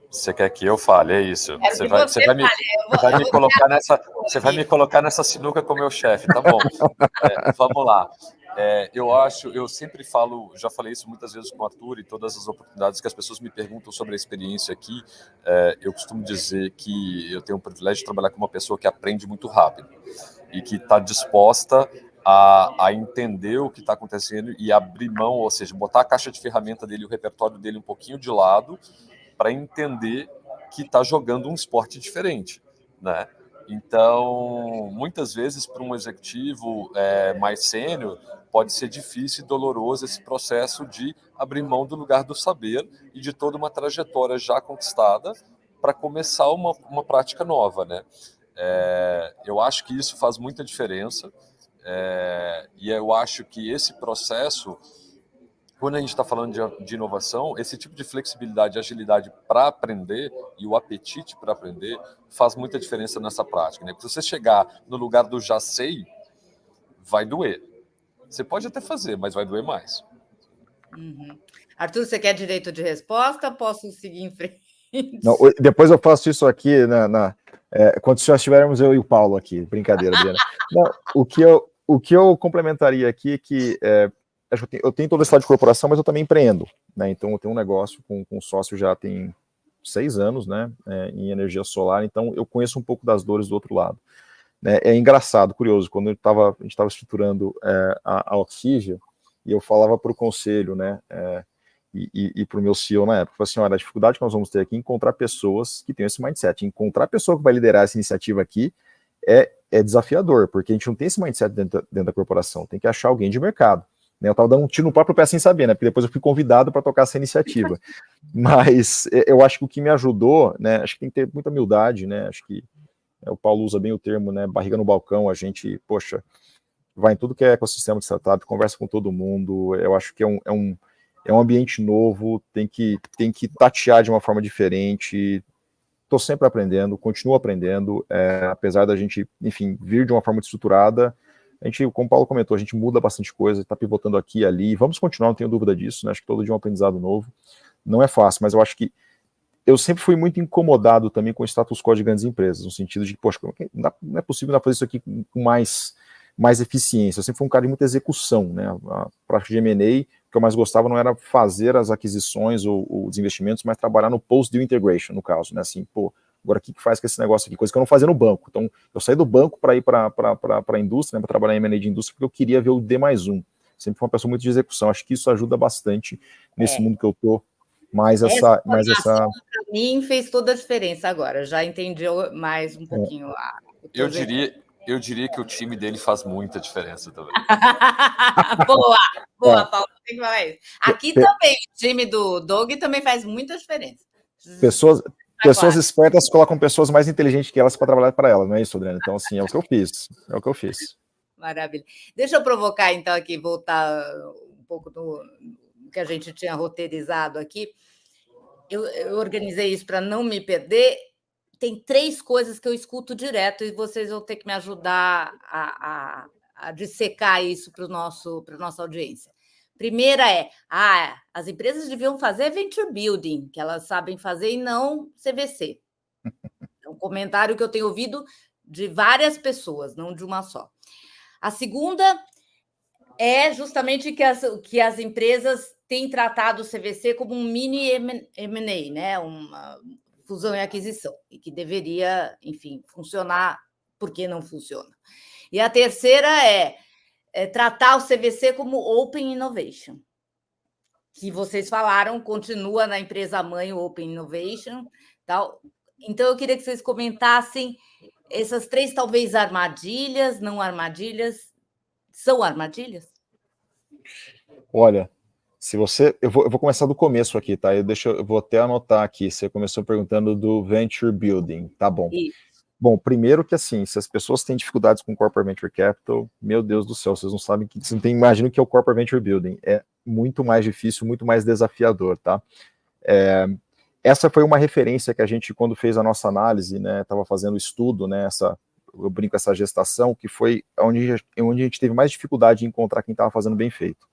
Você quer que eu fale, é isso. Você vai me colocar nessa sinuca com o meu chefe, tá bom. Vamos lá. Eu sempre falo, já falei isso muitas vezes com o Arthur e todas as oportunidades que as pessoas me perguntam sobre a experiência aqui, eu costumo dizer que eu tenho o privilégio de trabalhar com uma pessoa que aprende muito rápido e que está disposta a entender o que está acontecendo e abrir mão, ou seja, botar a caixa de ferramenta dele, o repertório dele um pouquinho de lado para entender que está jogando um esporte diferente, né? Então, muitas vezes, para um executivo mais sênior, pode ser difícil e doloroso esse processo de abrir mão do lugar do saber e de toda uma trajetória já conquistada para começar uma prática nova, né? Eu acho que isso faz muita diferença e eu acho que esse processo, quando a gente está falando de inovação, esse tipo de flexibilidade e agilidade para aprender e o apetite para aprender faz muita diferença nessa prática, né? Porque se você chegar no lugar do já sei, vai doer. Você pode até fazer, mas vai doer mais. Uhum. Arthur, você quer direito de resposta? Posso seguir em frente? Não, depois eu faço isso aqui quando nós estivermos eu e o Paulo aqui. Brincadeira, Adriana. Não, o que eu complementaria aqui é que eu tenho toda essa de corporação, mas eu também empreendo, né? Então eu tenho um negócio com um sócio já tem 6 anos, né? Em energia solar, então eu conheço um pouco das dores do outro lado. Né? É engraçado, curioso, quando a gente estava estruturando a Oxygen, e eu falava para o conselho, né? E para o meu CEO na época, falei assim, olha, a dificuldade que nós vamos ter aqui é encontrar pessoas que tenham esse mindset, encontrar a pessoa que vai liderar essa iniciativa aqui é desafiador, porque a gente não tem esse mindset dentro da corporação, tem que achar alguém de mercado. Eu estava dando um tiro no próprio pé sem saber, né? Porque depois eu fui convidado para tocar essa iniciativa. Mas eu acho que o que me ajudou, né? Acho que tem que ter muita humildade, né? Acho que o Paulo usa bem o termo, né? Barriga no balcão, a gente, poxa, vai em tudo que é ecossistema de startup, conversa com todo mundo. Eu acho que é um ambiente novo, tem que tatear de uma forma diferente. Estou sempre aprendendo, continuo aprendendo, apesar da gente, enfim, vir de uma forma estruturada. A gente, como o Paulo comentou, a gente muda bastante coisa, está pivotando aqui e ali, vamos continuar, não tenho dúvida disso, né? Acho que todo dia é um aprendizado novo. Não é fácil, mas eu acho que eu sempre fui muito incomodado também com o status quo de grandes empresas, no sentido de que, poxa, não é possível fazer isso aqui com mais eficiência. Eu sempre fui um cara de muita execução, né? A prática de M&A, que eu mais gostava não era fazer as aquisições ou os investimentos, mas trabalhar no post-deal integration, no caso, né? Assim, agora o que faz com esse negócio aqui? Coisa que eu não fazia no banco. Então, eu saí do banco para ir para a indústria, né, para trabalhar em M&A de indústria, porque eu queria ver o D+1. Sempre fui uma pessoa muito de execução. Acho que isso ajuda bastante nesse mundo que eu tô. Para mim fez toda a diferença agora. Já entendi mais um pouquinho. Eu diria que o time dele faz muita diferença também. Boa, Paulo, tem que falar isso. Aqui também, o time do Doug também faz muita diferença. Pessoas espertas colocam pessoas mais inteligentes que elas para trabalhar para elas, não é isso, Adriana? Então, assim, é o que eu fiz. Maravilha. Deixa eu provocar, então, aqui, voltar um pouco do que a gente tinha roteirizado aqui. Eu organizei isso para não me perder. Tem 3 coisas que eu escuto direto e vocês vão ter que me ajudar a dissecar isso para a nossa audiência. Primeira as empresas deviam fazer venture building, que elas sabem fazer, e não CVC. É um comentário que eu tenho ouvido de várias pessoas, não de uma só. A segunda é justamente que as empresas tem tratado o CVC como um mini M&A, né? Uma fusão e aquisição, e que deveria, enfim, funcionar, porque não funciona. E a terceira é tratar o CVC como Open Innovation, que vocês falaram, continua na empresa mãe Open Innovation, tal. Então, eu queria que vocês comentassem essas 3, talvez, armadilhas, não armadilhas. São armadilhas? Olha, se você... Eu vou começar do começo aqui, tá? Eu vou até anotar aqui. Você começou perguntando do Venture Building, tá bom. Isso. Bom, primeiro que assim, se as pessoas têm dificuldades com Corporate Venture Capital, meu Deus do céu, vocês não sabem, vocês não imaginam o que é o Corporate Venture Building. É muito mais difícil, muito mais desafiador, tá? Essa foi uma referência que a gente, quando fez a nossa análise, né, estava fazendo o estudo, né, eu brinco, essa gestação, que foi onde a gente teve mais dificuldade em encontrar quem estava fazendo bem feito.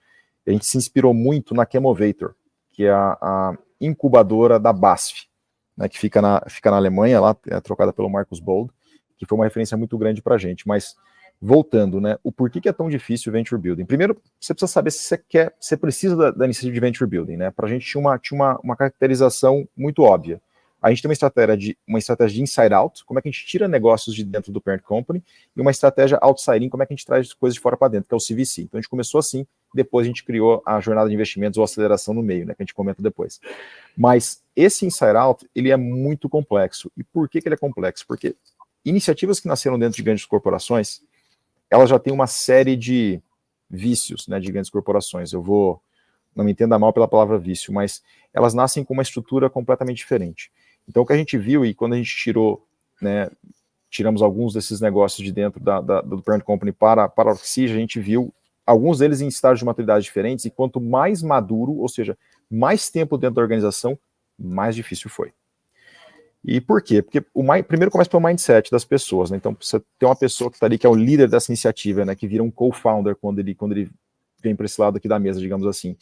A gente se inspirou muito na Chemovator, que é a incubadora da BASF, né, que fica na Alemanha, lá, trocada pelo Marcus Bold, que foi uma referência muito grande para a gente. Mas, voltando, né, o porquê que é tão difícil o Venture Building? Primeiro, você precisa saber se você precisa da iniciativa de Venture Building, né? Para a gente tinha uma caracterização muito óbvia. A gente tem uma estratégia de inside out, como é que a gente tira negócios de dentro do parent company, e uma estratégia outside in, como é que a gente traz coisas de fora para dentro, que é o CVC. Então a gente começou assim, depois a gente criou a jornada de investimentos ou aceleração no meio, né, que a gente comenta depois. Mas esse inside out, ele é muito complexo. E por que ele é complexo? Porque iniciativas que nasceram dentro de grandes corporações, elas já têm uma série de vícios, né, de grandes corporações. Não me entenda mal pela palavra vício, mas elas nascem com uma estrutura completamente diferente. Então, o que a gente viu, e quando a gente tiramos alguns desses negócios de dentro do parent company para a Oxygen, a gente viu alguns deles em estágios de maturidade diferentes, e quanto mais maduro, ou seja, mais tempo dentro da organização, mais difícil foi. E por quê? Porque primeiro começa pelo mindset das pessoas, né? Então, você tem uma pessoa que está ali, que é o líder dessa iniciativa, né, que vira um co-founder quando ele vem para esse lado aqui da mesa, digamos assim.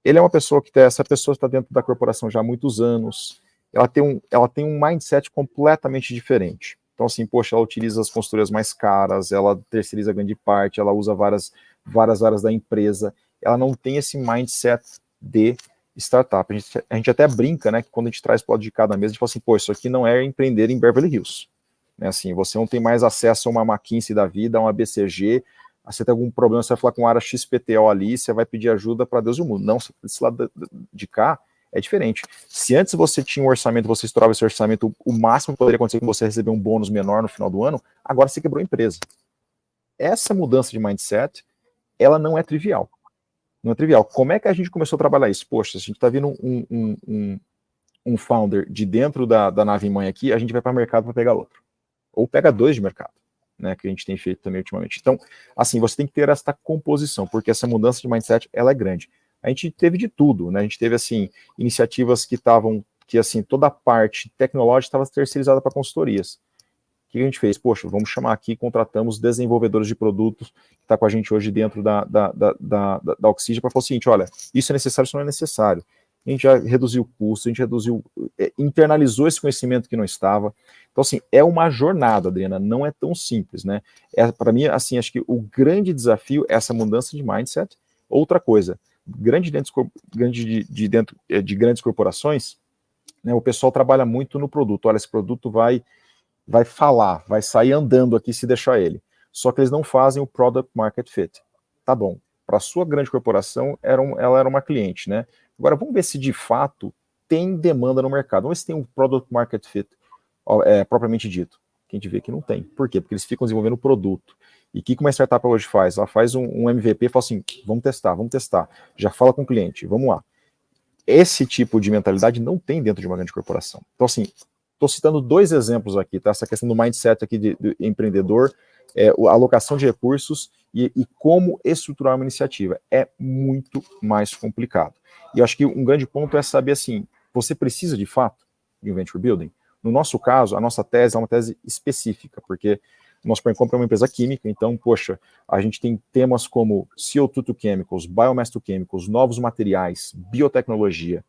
Ele é uma pessoa essa pessoa está dentro da corporação já há muitos anos, ela tem um mindset completamente diferente. Então, assim, poxa, ela utiliza as consultorias mais caras, ela terceiriza grande parte, ela usa várias áreas da empresa, ela não tem esse mindset de startup. A gente até brinca, né, que quando a gente traz para o lado de cada mesa, a gente fala assim, pô, isso aqui não é empreender em Beverly Hills. Né, assim, você não tem mais acesso a uma McKinsey da vida, a uma BCG, você tem algum problema, você vai falar com uma área XPTO ali, você vai pedir ajuda para Deus e o mundo. Não, desse lado de cá, é diferente. Se antes você tinha um orçamento, você estourava esse orçamento, o máximo que poderia acontecer com você receber um bônus menor no final do ano, agora você quebrou a empresa. Essa mudança de mindset, ela não é trivial. Não é trivial. Como é que a gente começou a trabalhar isso? Poxa, se a gente está vendo um founder de dentro da nave mãe aqui, a gente vai para o mercado para pegar outro. Ou pega 2 de mercado, né, que a gente tem feito também ultimamente. Então, assim, você tem que ter essa composição, porque essa mudança de mindset, ela é grande. A gente teve de tudo, né? A gente teve, assim, iniciativas que assim, toda a parte tecnológica estava terceirizada para consultorias. O que a gente fez? Poxa, vamos chamar aqui, contratamos desenvolvedores de produtos que está com a gente hoje dentro da Oxygen para falar o seguinte, olha, isso é necessário, isso não é necessário. A gente já reduziu o custo, a gente internalizou esse conhecimento que não estava. Então, assim, é uma jornada, Adriana, não é tão simples, né? Para mim, assim, acho que o grande desafio é essa mudança de mindset. Outra coisa, de grandes corporações, né, o pessoal trabalha muito no produto. Olha, esse produto vai falar, vai sair andando aqui se deixar ele. Só que eles não fazem o product market fit. Tá bom, para a sua grande corporação, ela era uma cliente, né? Agora, vamos ver se de fato tem demanda no mercado. Vamos ver se tem um product market fit propriamente dito. Que a gente vê que não tem. Por quê? Porque eles ficam desenvolvendo o produto. E o que uma startup hoje faz? Ela faz um MVP e fala assim, vamos testar. Já fala com o cliente, vamos lá. Esse tipo de mentalidade não tem dentro de uma grande corporação. Então, assim, estou citando 2 exemplos aqui, tá? Essa questão do mindset aqui do empreendedor, a alocação de recursos e como estruturar uma iniciativa. É muito mais complicado. E eu acho que um grande ponto é saber, assim, você precisa de fato de um venture building? No nosso caso, a nossa tese é uma tese específica, porque o nosso parent company é uma empresa química, então, poxa, a gente tem temas como CO2 to chemicals, biomass to chemicals, novos materiais, biotecnologia.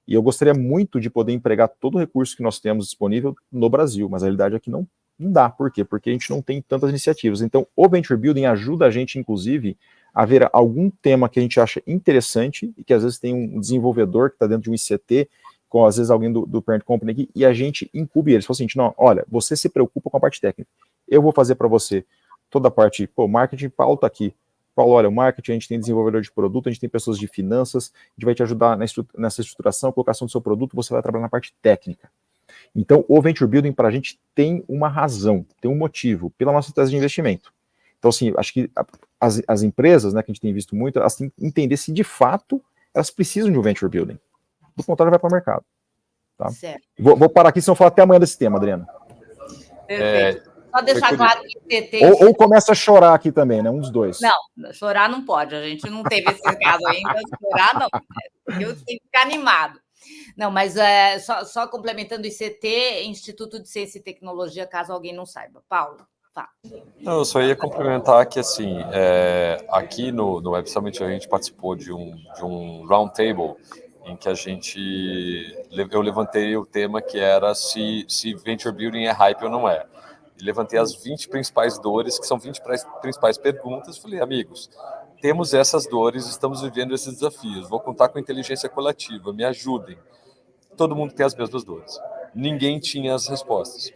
E eu gostaria muito de poder empregar todo o recurso que nós temos disponível no Brasil, mas a realidade é que não dá. Por quê? Porque a gente não tem tantas iniciativas. Então, o Venture Building ajuda a gente, inclusive, haver algum tema que a gente acha interessante e que às vezes tem um desenvolvedor que está dentro de um ICT, com às vezes alguém do parent company aqui, e a gente incube eles. Fala assim, não, olha, você se preocupa com a parte técnica, eu vou fazer para você toda a parte, marketing, Paulo está aqui. Paulo, olha, o marketing, a gente tem desenvolvedor de produto, a gente tem pessoas de finanças, a gente vai te ajudar nessa estruturação, colocação do seu produto, você vai trabalhar na parte técnica. Então, o Venture Building para a gente tem uma razão, tem um motivo, pela nossa tese de investimento. Então, assim, acho que as empresas, né, que a gente tem visto muito, elas têm que entender se de fato elas precisam de um Venture Building. Do contrário, vai para o mercado. Tá? Vou parar aqui, senão eu falar até amanhã desse tema, Adriana. Perfeito. Só deixar claro que o ICT... Ou começa a chorar aqui também, né? Um dos dois. Não, chorar não pode. A gente não teve esse caso ainda. Chorar não. Eu tenho que ficar animado. Não, mas só complementando o ICT, Instituto de Ciência e Tecnologia, caso alguém não saiba. Paulo, tá. Não, eu só ia complementar que, assim, aqui no Web Summit a gente participou de um roundtable em que eu levantei o tema que era se Venture Building é hype ou não é. E levantei as 20 principais dores, que são 20 principais perguntas. Falei, amigos, temos essas dores, estamos vivendo esses desafios. Vou contar com a inteligência coletiva, me ajudem. Todo mundo tem as mesmas dores. Ninguém tinha as respostas.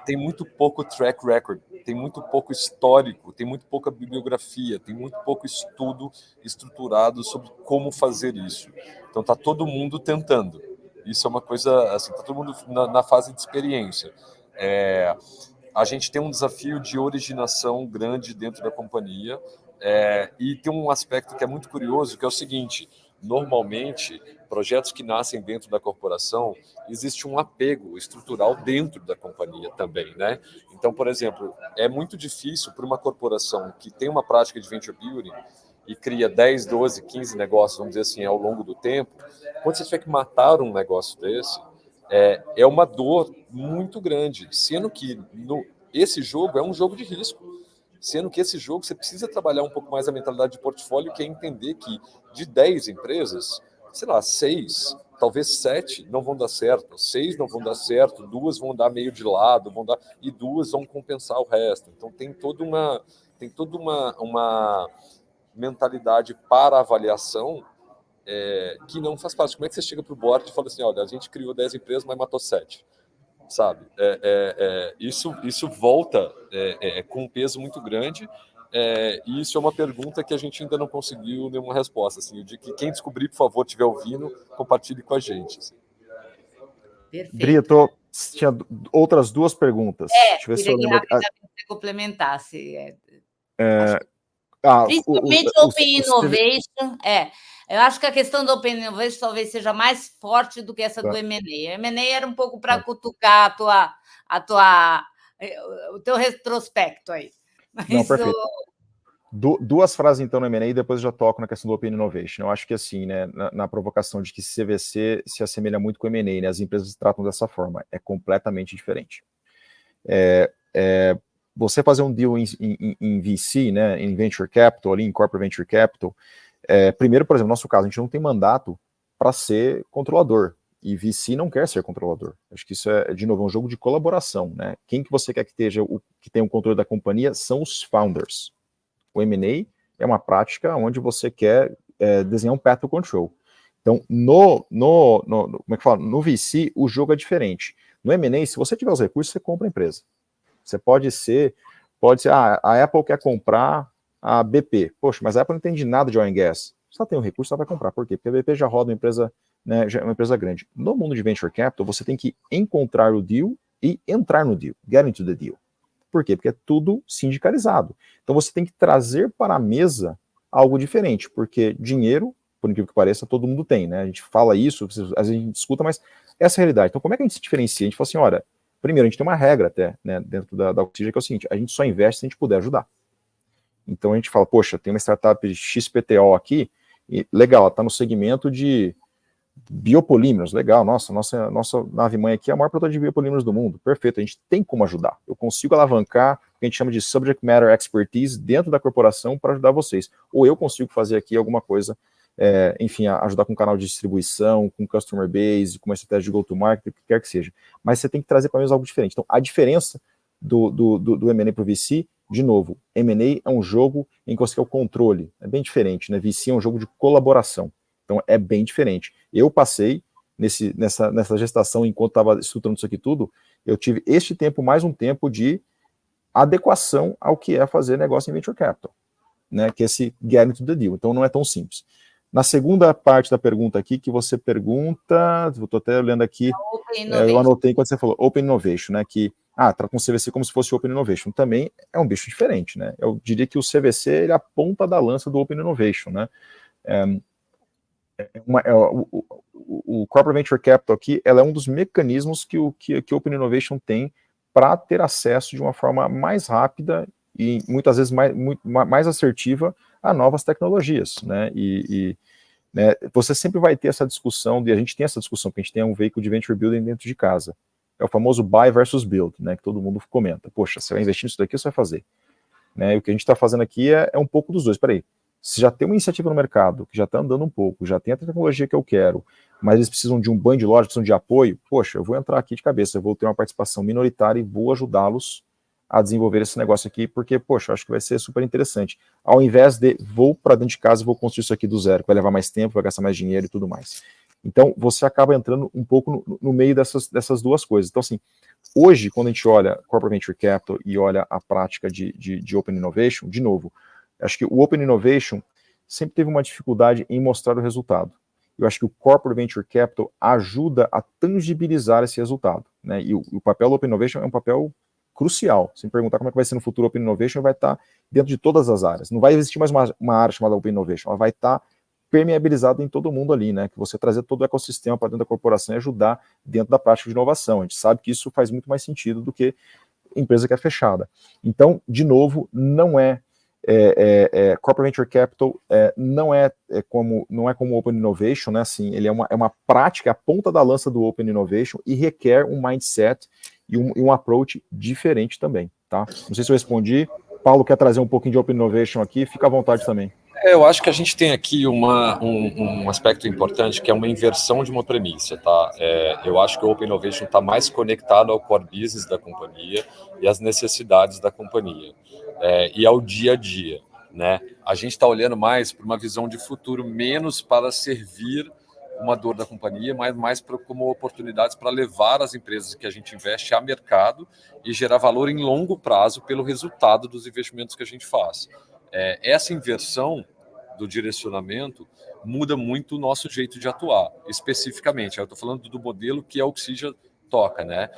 Tem muito pouco track record, tem muito pouco histórico, tem muito pouca bibliografia, tem muito pouco estudo estruturado sobre como fazer isso. Então está todo mundo tentando. Isso é uma coisa, assim, está todo mundo na fase de experiência. A gente tem um desafio de originação grande dentro da companhia, e tem um aspecto que é muito curioso, que é o seguinte: normalmente, projetos que nascem dentro da corporação, existe um apego estrutural dentro da companhia também, né? Então, por exemplo, é muito difícil para uma corporação que tem uma prática de venture building e cria 10, 12, 15 negócios, vamos dizer assim, ao longo do tempo, quando você tiver que matar um negócio desse, é uma dor muito grande, sendo que esse jogo é um jogo de risco, sendo que esse jogo você precisa trabalhar um pouco mais a mentalidade de portfólio, que é entender que de 10 empresas, sei lá, 6, talvez 7 não vão dar certo, 6 não vão dar certo, 2 vão dar meio de lado, e 2 vão compensar o resto. Então tem toda uma mentalidade para avaliação que não faz parte. Como é que você chega para o board e fala assim, olha, a gente criou 10 empresas, mas matou 7? Sabe? Isso volta com um peso muito grande, e isso é uma pergunta que a gente ainda não conseguiu nenhuma resposta. Assim, eu digo que quem descobrir, por favor, estiver ouvindo, compartilhe com a gente. Assim. Perfeito. Brito, tinha outras 2 perguntas. Deixa eu ver se eu lembro. Você complementasse. Principalmente Open Innovation. Eu acho que a questão do Open Innovation talvez seja mais forte do que essa do M&A. A M&A era um pouco para cutucar o teu retrospecto aí. Não, perfeito. 2 frases, então, no M&A, e depois eu já toco na questão do Open Innovation. Eu acho que, assim, né, na provocação de que CVC se assemelha muito com o M&A, né, as empresas tratam dessa forma, é completamente diferente. Você fazer um deal em VC, né, em Venture Capital, ali, em Corporate Venture Capital, primeiro, por exemplo, no nosso caso, a gente não tem mandato para ser controlador, e VC não quer ser controlador. Acho que isso de novo, um jogo de colaboração, né? Quem que você quer que tenha o controle da companhia são os founders. O M&A é uma prática onde você quer desenhar um path to control. Então, como é que fala? No VC, o jogo é diferente. No M&A, se você tiver os recursos, você compra a empresa. Você pode ser, a Apple quer comprar a BP. Poxa, mas a Apple não entende nada de oil and gas. Só tem o recurso, ela vai comprar. Por quê? Porque a BP já roda uma empresa, né, já é uma empresa grande. No mundo de venture capital, você tem que encontrar o deal e entrar no deal, get into the deal. Por quê? Porque é tudo sindicalizado. Então você tem que trazer para a mesa algo diferente, porque dinheiro, por incrível que pareça, todo mundo tem, né? A gente fala isso, às vezes a gente discuta, mas essa é a realidade. Então como é que a gente se diferencia? A gente fala assim, olha, primeiro, a gente tem uma regra até, né, dentro da Oxygen, que é o seguinte, a gente só investe se a gente puder ajudar. Então a gente fala, poxa, tem uma startup de XPTO aqui, e legal, ela está no segmento de biopolímeros, legal, nossa nave-mãe aqui é a maior produtora de biopolímeros do mundo, perfeito, a gente tem como ajudar, eu consigo alavancar o que a gente chama de subject matter expertise dentro da corporação para ajudar vocês, ou eu consigo fazer aqui alguma coisa, enfim, ajudar com canal de distribuição, com customer base, com uma estratégia de go-to-market, o que quer que seja, mas você tem que trazer para mim algo diferente. Então, a diferença do M&A para o VC De novo, M&A é um jogo em que você quer o controle, é bem diferente, né? VC é um jogo de colaboração, então é bem diferente. Eu passei nessa gestação, enquanto estava estruturando isso aqui tudo, eu tive este tempo mais um tempo de adequação ao que é fazer negócio em Venture Capital, né? Que é esse get into the deal, então não é tão simples. Na segunda parte da pergunta aqui, que você pergunta, estou até olhando aqui, eu anotei quando você falou Open Innovation, né, que trata um CVC como se fosse Open Innovation, também é um bicho diferente, né, eu diria que o CVC ele é a ponta da lança do Open Innovation, né, o Corporate Venture Capital aqui, ela é um dos mecanismos que o Open Innovation tem para ter acesso de uma forma mais rápida e muitas vezes mais assertiva a novas tecnologias, né, né, você sempre vai ter essa discussão, e a gente tem essa discussão, porque a gente tem um veículo de venture building dentro de casa, é o famoso buy versus build, né, que todo mundo comenta, poxa, você vai investir nisso daqui, você vai fazer, né, e o que a gente está fazendo aqui é um pouco dos dois, peraí, se já tem uma iniciativa no mercado, que já está andando um pouco, já tem a tecnologia que eu quero, mas eles precisam de um banho de loja, precisam de apoio, poxa, eu vou entrar aqui de cabeça, eu vou ter uma participação minoritária e vou ajudá-los a desenvolver esse negócio aqui, porque, poxa, eu acho que vai ser super interessante. Ao invés de, vou para dentro de casa e vou construir isso aqui do zero, vai levar mais tempo, vai gastar mais dinheiro e tudo mais. Então, você acaba entrando um pouco no meio dessas duas coisas. Então, assim, hoje, quando a gente olha Corporate Venture Capital e olha a prática de Open Innovation, de novo, acho que o Open Innovation sempre teve uma dificuldade em mostrar o resultado. Eu acho que o Corporate Venture Capital ajuda a tangibilizar esse resultado, né? E o papel do Open Innovation é um papel crucial. Se me perguntar como é que vai ser no futuro Open Innovation, vai estar dentro de todas as áreas. Não vai existir mais uma área chamada Open Innovation, ela vai estar permeabilizada em todo mundo ali, né? Que você trazer todo o ecossistema para dentro da corporação e ajudar dentro da prática de inovação. A gente sabe que isso faz muito mais sentido do que empresa que é fechada. Então, de novo, não é Corporate Venture Capital não é como Open Innovation, né? Assim, ele é uma prática, a ponta da lança do Open Innovation e requer um mindset e um approach diferente também, tá? Não sei se eu respondi. Paulo quer trazer um pouquinho de Open Innovation aqui, fica à vontade também. Eu acho que a gente tem aqui um aspecto importante, que é uma inversão de uma premissa, tá? Eu acho que o Open Innovation está mais conectado ao core business da companhia e às necessidades da companhia, e ao dia a dia, né? A gente está olhando mais para uma visão de futuro, menos para servir uma dor da companhia, mas mais como oportunidades para levar as empresas que a gente investe a mercado e gerar valor em longo prazo pelo resultado dos investimentos que a gente faz. Essa inversão do direcionamento muda muito o nosso jeito de atuar, especificamente. Eu estou falando do modelo que a Oxygen toca, né?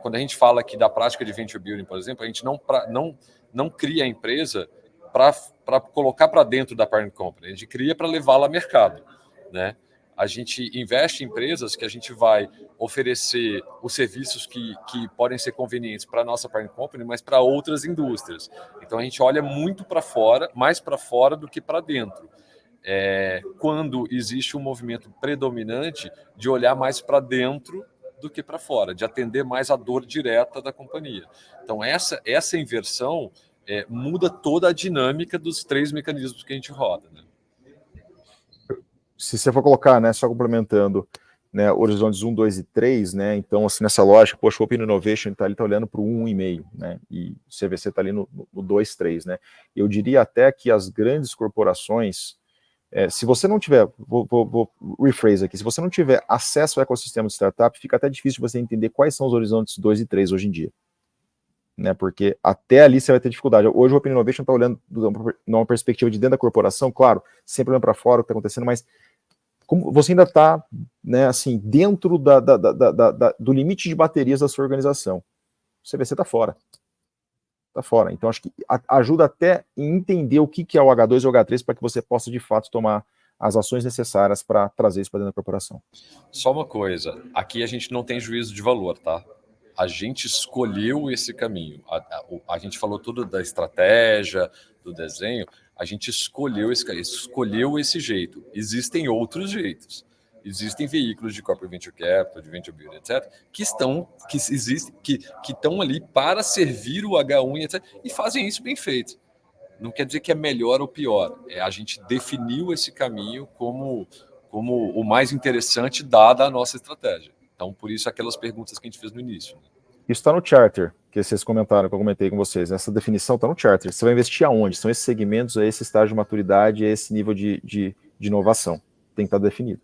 Quando a gente fala aqui da prática de venture building, por exemplo, a gente não cria a empresa para colocar para dentro da parent company, a gente cria para levá-la a mercado, né? A gente investe em empresas que a gente vai oferecer os serviços que podem ser convenientes para a nossa parent company, mas para outras indústrias. Então, a gente olha muito para fora, mais para fora do que para dentro. Quando existe um movimento predominante de olhar mais para dentro do que para fora, de atender mais a dor direta da companhia. Então, essa inversão muda toda a dinâmica dos três mecanismos que a gente roda, né? Se você for colocar, né, só complementando, né, horizontes 1, 2 e 3, né, então, assim, nessa lógica, poxa, o Open Innovation ele tá olhando para o 1,5, né, e o CVC está ali no 2, 3, né, eu diria até que as grandes corporações, se você não tiver, vou rephrase aqui, se você não tiver acesso ao ecossistema de startup, fica até difícil de você entender quais são os horizontes 2 e 3 hoje em dia, né, porque até ali você vai ter dificuldade. Hoje o Open Innovation está olhando numa perspectiva de dentro da corporação, claro, sempre olhando para fora o que está acontecendo, mas como você ainda está, né, assim, dentro do limite de baterias da sua organização. O CVC está fora. Está fora. Então, acho que ajuda até em entender o que é o H2 e o H3 para que você possa, de fato, tomar as ações necessárias para trazer isso para dentro da corporação. Só uma coisa, aqui a gente não tem juízo de valor, tá? A gente escolheu esse caminho. A gente falou tudo da estratégia, do desenho, a gente escolheu esse jeito. Existem outros jeitos. Existem veículos de corporate venture capital, de venture building, etc., que estão ali para servir o H1, etc., e fazem isso bem feito. Não quer dizer que é melhor ou pior. A gente definiu esse caminho como o mais interessante dada a nossa estratégia. Então, por isso, aquelas perguntas que a gente fez no início. Isso está no charter, que vocês comentaram, que eu comentei com vocês. Essa definição está no charter. Você vai investir aonde? São esses segmentos, é esse estágio de maturidade, é esse nível de inovação. Tem que estar definido.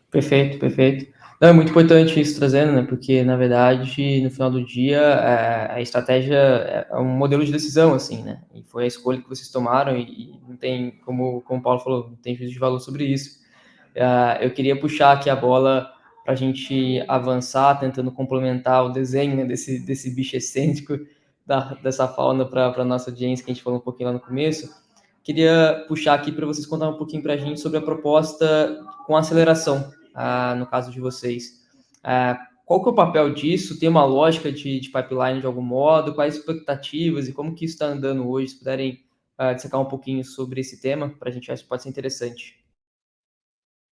Perfeito, perfeito. Não, é muito importante isso trazendo, né? Porque, na verdade, no final do dia, a estratégia é um modelo de decisão, assim, né? E foi a escolha que vocês tomaram e não tem, como o Paulo falou, não tem juízo de valor sobre isso. Eu queria puxar aqui a bola para a gente avançar, tentando complementar o desenho, né, desse bicho excêntrico, dessa fauna para a nossa audiência, que a gente falou um pouquinho lá no começo. Queria puxar aqui para vocês contar um pouquinho para a gente sobre a proposta com aceleração, no caso de vocês. Qual que é o papel disso? Tem uma lógica de pipeline de algum modo? Quais expectativas e como que isso está andando hoje? Se puderem dissecar um pouquinho sobre esse tema, para a gente acho que pode ser interessante.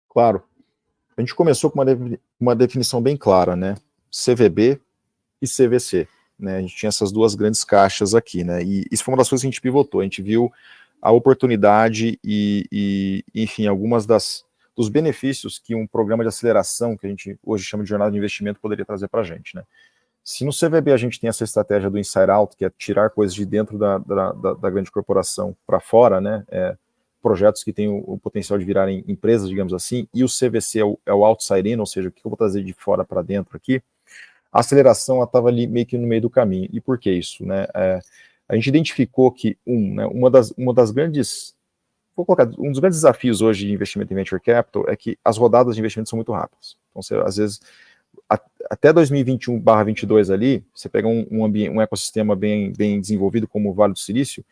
Claro. A gente começou com uma definição bem clara, né? CVB e CVC. Né? A gente tinha essas duas grandes caixas aqui, né? E isso foi uma das coisas que a gente pivotou. A gente viu a oportunidade e enfim, algumas dos benefícios que um programa de aceleração, que a gente hoje chama de jornada de investimento, poderia trazer para a gente, né? Se no CVB a gente tem essa estratégia do inside out, que é tirar coisas de dentro da grande corporação para fora, né? Projetos que têm o potencial de virarem empresas, digamos assim, e o CVC é o outside in, ou seja, o que eu vou trazer de fora para dentro aqui, a aceleração estava ali meio que no meio do caminho. E por que isso? Né? A gente identificou que uma das grandes, vou colocar, um dos grandes desafios hoje de investimento em venture capital é que as rodadas de investimento são muito rápidas. Então, você, às vezes, até 2021/22 ali, você pega um ecossistema bem desenvolvido como o Vale do Silício,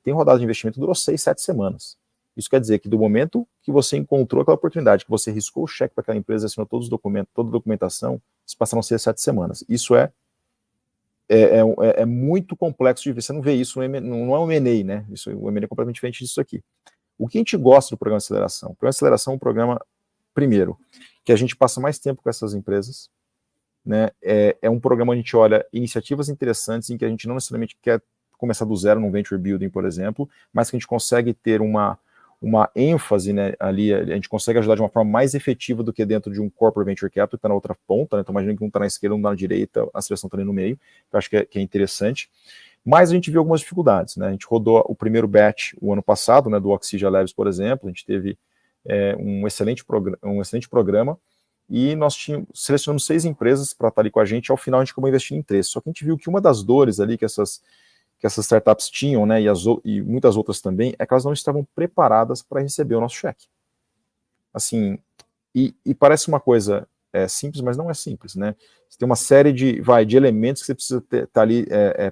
tem rodada de investimento que durou 6-7 semanas. Isso quer dizer que do momento que você encontrou aquela oportunidade, que você riscou o cheque para aquela empresa, assinou todos os documentos, toda a documentação, se passaram 6-7 semanas. Isso é muito complexo de ver. Você não vê isso, não é um M&A, né? O M&A é completamente diferente disso aqui. O que a gente gosta do programa de aceleração? O programa de aceleração é um programa, primeiro, que a gente passa mais tempo com essas empresas, né? É um programa onde a gente olha iniciativas interessantes em que a gente não necessariamente quer começar do zero num venture building, por exemplo, mas que a gente consegue ter uma ênfase, né, ali, a gente consegue ajudar de uma forma mais efetiva do que dentro de um corporate venture capital que está na outra ponta, né? Então imagina que um está na esquerda, um está na direita, a seleção está ali no meio, que eu acho que é interessante. Mas a gente viu algumas dificuldades, né? A gente rodou o primeiro batch o ano passado, né, do Oxygen Labs, por exemplo, a gente teve um excelente programa, e nós selecionamos 6 empresas para estar ali com a gente, ao final a gente acabou investindo em 3, só que a gente viu que uma das dores ali que essas startups tinham, né, e muitas outras também, é que elas não estavam preparadas para receber o nosso cheque. Assim, e parece uma coisa simples, mas não é simples, né? Você tem uma série de elementos que você precisa estar ali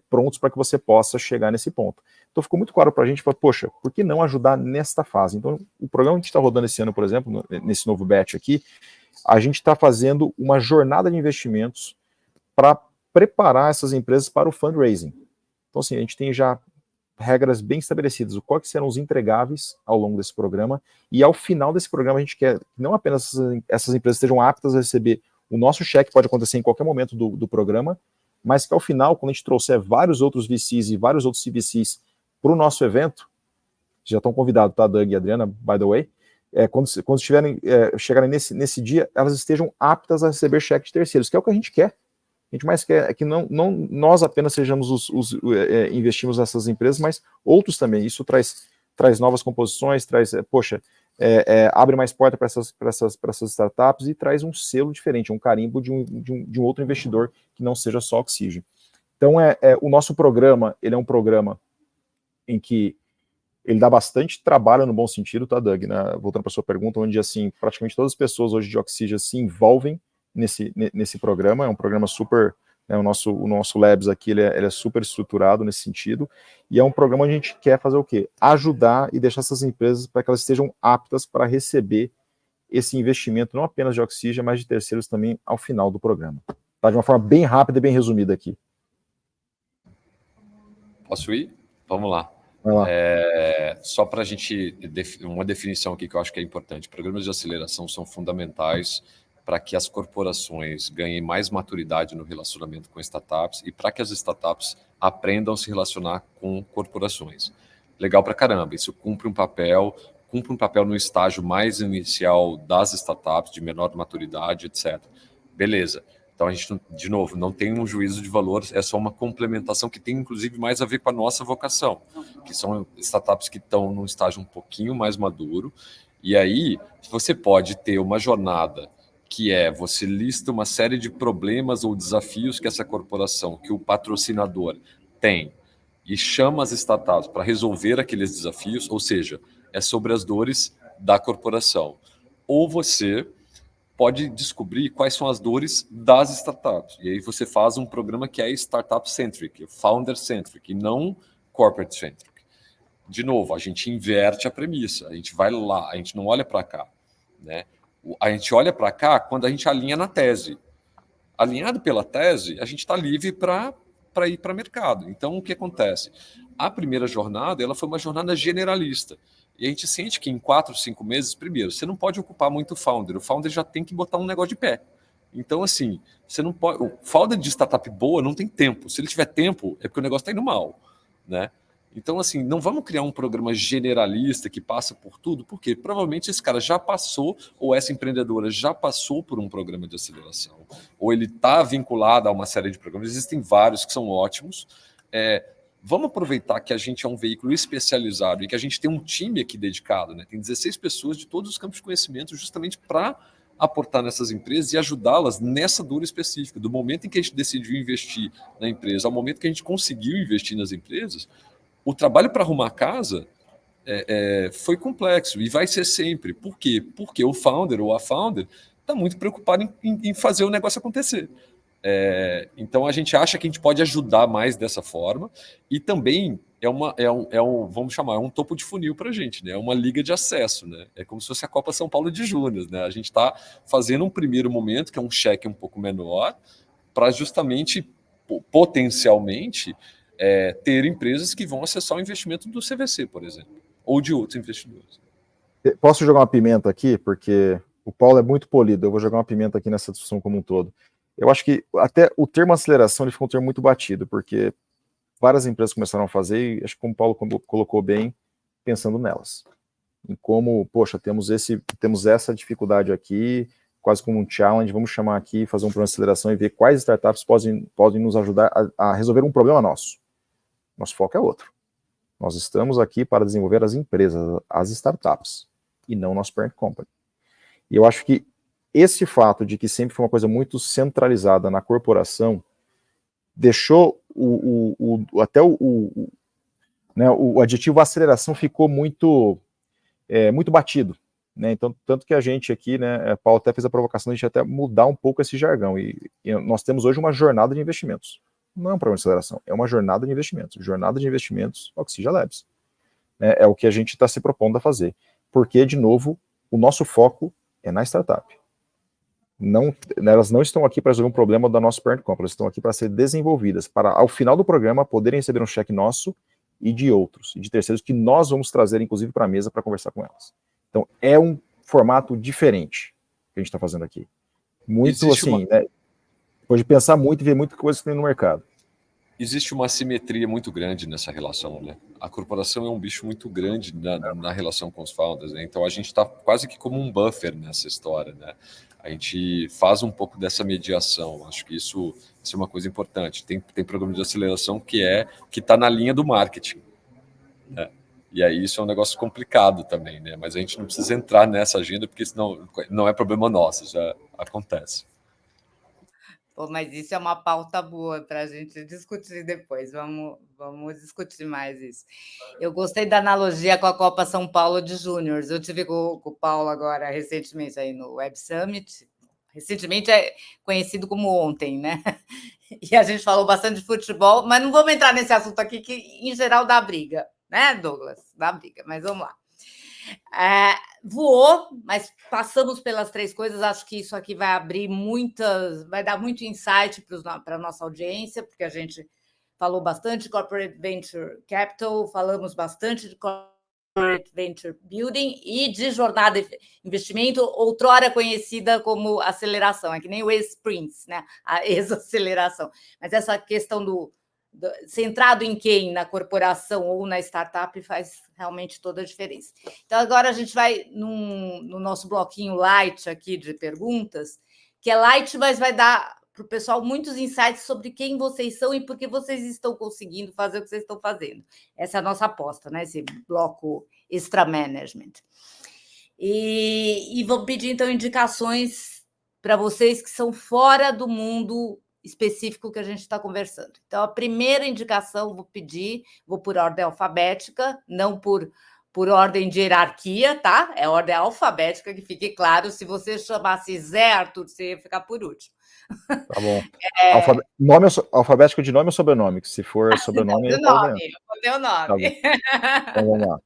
prontos para que você possa chegar nesse ponto. Então ficou muito claro para a gente, poxa, por que não ajudar nesta fase? Então, o programa que a gente está rodando esse ano, por exemplo, nesse novo batch aqui, a gente está fazendo uma jornada de investimentos para preparar essas empresas para o fundraising. Então, assim, a gente tem já regras bem estabelecidas, quais serão os entregáveis ao longo desse programa, e ao final desse programa a gente quer que não apenas essas empresas estejam aptas a receber o nosso cheque, pode acontecer em qualquer momento do programa, mas que ao final, quando a gente trouxer vários outros VCs e vários outros CVCs para o nosso evento, já estão convidados, tá, Doug e Adriana, by the way, quando chegarem nesse dia, elas estejam aptas a receber cheque de terceiros, que é o que a gente quer. A gente mais quer que não nós apenas sejamos investimos nessas empresas, mas outros também. Isso traz novas composições, abre mais porta para essas startups e traz um selo diferente, um carimbo de um outro investidor que não seja só Oxygen. Então, o nosso programa, ele é um programa em que ele dá bastante trabalho no bom sentido, tá, Doug? Né? Voltando para a sua pergunta, onde assim, praticamente todas as pessoas hoje de Oxygen se envolvem nesse programa. É um programa super, né, o nosso Labs aqui, ele é super estruturado nesse sentido, e é um programa onde a gente quer fazer o quê? Ajudar e deixar essas empresas para que elas estejam aptas para receber esse investimento, não apenas de Oxygen, mas de terceiros também ao final do programa. Tá? De uma forma bem rápida e bem resumida aqui. Posso ir? Vamos lá. Só para a gente, uma definição aqui que eu acho que é importante. Programas de aceleração são fundamentais para que as corporações ganhem mais maturidade no relacionamento com startups e para que as startups aprendam a se relacionar com corporações. Legal para caramba, isso cumpre um papel no estágio mais inicial das startups, de menor maturidade, etc. Beleza. Então, a gente, de novo, não tem um juízo de valor, é só uma complementação que tem, inclusive, mais a ver com a nossa vocação, que são startups que estão num estágio um pouquinho mais maduro, e aí você pode ter uma jornada que você lista uma série de problemas ou desafios que essa corporação, que o patrocinador tem, e chama as startups para resolver aqueles desafios, ou seja, é sobre as dores da corporação. Ou você pode descobrir quais são as dores das startups. E aí você faz um programa que é startup-centric, founder-centric, e não corporate-centric. De novo, a gente inverte a premissa, a gente vai lá, a gente não olha para cá, né? A gente olha para cá quando a gente alinha na tese. Alinhado pela tese, a gente está livre para ir para o mercado. Então, o que acontece? A primeira jornada ela foi uma jornada generalista. E a gente sente que em 4, 5 meses, primeiro, você não pode ocupar muito o founder. O founder já tem que botar um negócio de pé. Então, assim, você não pode. O founder de startup boa não tem tempo. Se ele tiver tempo, é porque o negócio está indo mal, né? Então, assim, não vamos criar um programa generalista que passa por tudo, porque provavelmente esse cara já passou, ou essa empreendedora já passou por um programa de aceleração, ou ele está vinculado a uma série de programas. Existem vários que são ótimos. Vamos aproveitar que a gente é um veículo especializado e que a gente tem um time aqui dedicado, né? Tem 16 pessoas de todos os campos de conhecimento justamente para aportar nessas empresas e ajudá-las nessa dor específica. Do momento em que a gente decidiu investir na empresa ao momento que a gente conseguiu investir nas empresas, o trabalho para arrumar a casa foi complexo e vai ser sempre. Por quê? Porque o founder ou a founder está muito preocupado em fazer o negócio acontecer. Então a gente acha que a gente pode ajudar mais dessa forma e também vamos chamar, é um topo de funil para a gente, né? É uma liga de acesso, né? É como se fosse a Copa São Paulo de Júnior, né? A gente está fazendo um primeiro momento, que é um cheque um pouco menor, para justamente, potencialmente, ter empresas que vão acessar o investimento do CVC, por exemplo, ou de outros investidores. Posso jogar uma pimenta aqui? Porque o Paulo é muito polido, eu vou jogar uma pimenta aqui nessa discussão como um todo. Eu acho que até o termo aceleração ele ficou um termo muito batido, porque várias empresas começaram a fazer, e acho que como o Paulo colocou bem, pensando nelas. Em como, poxa, temos essa dificuldade aqui, quase como um challenge, vamos chamar aqui, fazer um programa de aceleração e ver quais startups podem nos ajudar a resolver um problema nosso. Nosso foco é outro. Nós estamos aqui para desenvolver as empresas, as startups, e não nosso parent company. E eu acho que esse fato de que sempre foi uma coisa muito centralizada na corporação deixou até o adjetivo aceleração ficou muito batido, né? Então, tanto que a gente aqui, né, Paulo até fez a provocação de a gente até mudar um pouco esse jargão, e nós temos hoje uma jornada de investimentos. Não é um programa de aceleração, é uma jornada de investimentos. Jornada de investimentos Oxygen Labs. É o que a gente está se propondo a fazer. Porque, de novo, o nosso foco é na startup. Elas não estão aqui para resolver um problema da nossa parent company, elas estão aqui para ser desenvolvidas, para, ao final do programa, poderem receber um cheque nosso e de outros, e de terceiros, que nós vamos trazer, inclusive, para a mesa para conversar com elas. Então, é um formato diferente que a gente está fazendo aqui. Muito, né, pode pensar muito e ver muita coisa que tem no mercado. Existe uma assimetria muito grande nessa relação, né? A corporação é um bicho muito grande na relação com os founders, né? Então a gente está quase que como um buffer nessa história, né? A gente faz um pouco dessa mediação. Acho que isso é uma coisa importante. Tem programa de aceleração que está na linha do marketing, né? E aí isso é um negócio complicado também, né? Mas a gente não precisa entrar nessa agenda porque senão não é problema nosso, já acontece. Pô, mas isso é uma pauta boa para a gente discutir depois. Vamos discutir mais isso. Eu gostei da analogia com a Copa São Paulo de Júniors. Eu tive com o Paulo agora recentemente aí no Web Summit. Recentemente é conhecido como ontem, né? E a gente falou bastante de futebol, mas não vamos entrar nesse assunto aqui, que em geral dá briga, né, Douglas? Dá briga, mas vamos lá. Voou, mas passamos pelas 3 coisas. Acho que isso aqui vai abrir vai dar muito insight para a nossa audiência, porque a gente falou bastante de Corporate Venture Capital, falamos bastante de Corporate Venture Building e de jornada de investimento, outrora conhecida como aceleração, é que nem o ex-Prince, né? A ex-aceleração. Mas essa questão centrado em quem? Na corporação ou na startup faz realmente toda a diferença. Então, agora a gente vai no nosso bloquinho light aqui de perguntas, que é light, mas vai dar para o pessoal muitos insights sobre quem vocês são e por que vocês estão conseguindo fazer o que vocês estão fazendo. Essa é a nossa aposta, né? Esse bloco Extra Management. E vou pedir, então, indicações para vocês que são fora do mundo específico que a gente está conversando. Então, a primeira indicação vou por ordem alfabética, não por ordem de hierarquia, tá? É ordem alfabética, que fique claro. Se você chamasse Zé Arthur, você ia ficar por último. Tá bom. Alfabético de nome ou sobrenome? Que se for sobrenome, eu vou ter o nome. Tá, então vamos lá.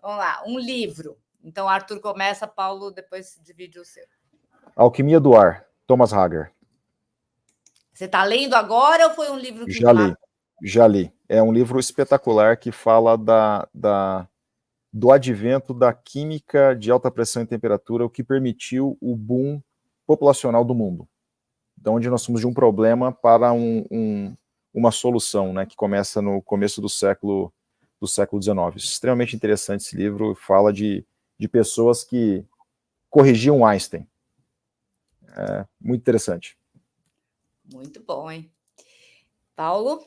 Vamos lá, um livro. Então, Arthur começa, Paulo depois divide o seu. Alquimia do Ar, Thomas Hager. Você está lendo agora ou foi um livro que... Já li. É um livro espetacular que fala do advento da química de alta pressão e temperatura, o que permitiu o boom populacional do mundo. Então, onde nós somos de um problema para uma solução, né, que começa no começo do século XIX. Extremamente interessante esse livro, fala de pessoas que corrigiam Einstein. É muito interessante. Muito bom, hein? Paulo?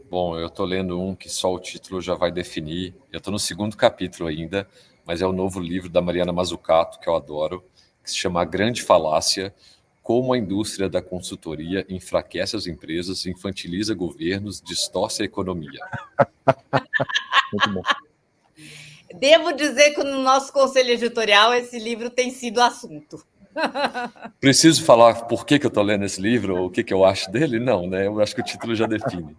Bom, eu estou lendo um que só o título já vai definir. Eu estou no 2º capítulo ainda, mas é o novo livro da Mariana Mazzucato, que eu adoro, que se chama A Grande Falácia: Como a indústria da consultoria enfraquece as empresas, infantiliza governos, distorce a economia. Muito bom. Devo dizer que no nosso conselho editorial esse livro tem sido assunto. Preciso falar por que eu estou lendo esse livro, ou o que eu acho dele? Não, né? Eu acho que o título já define.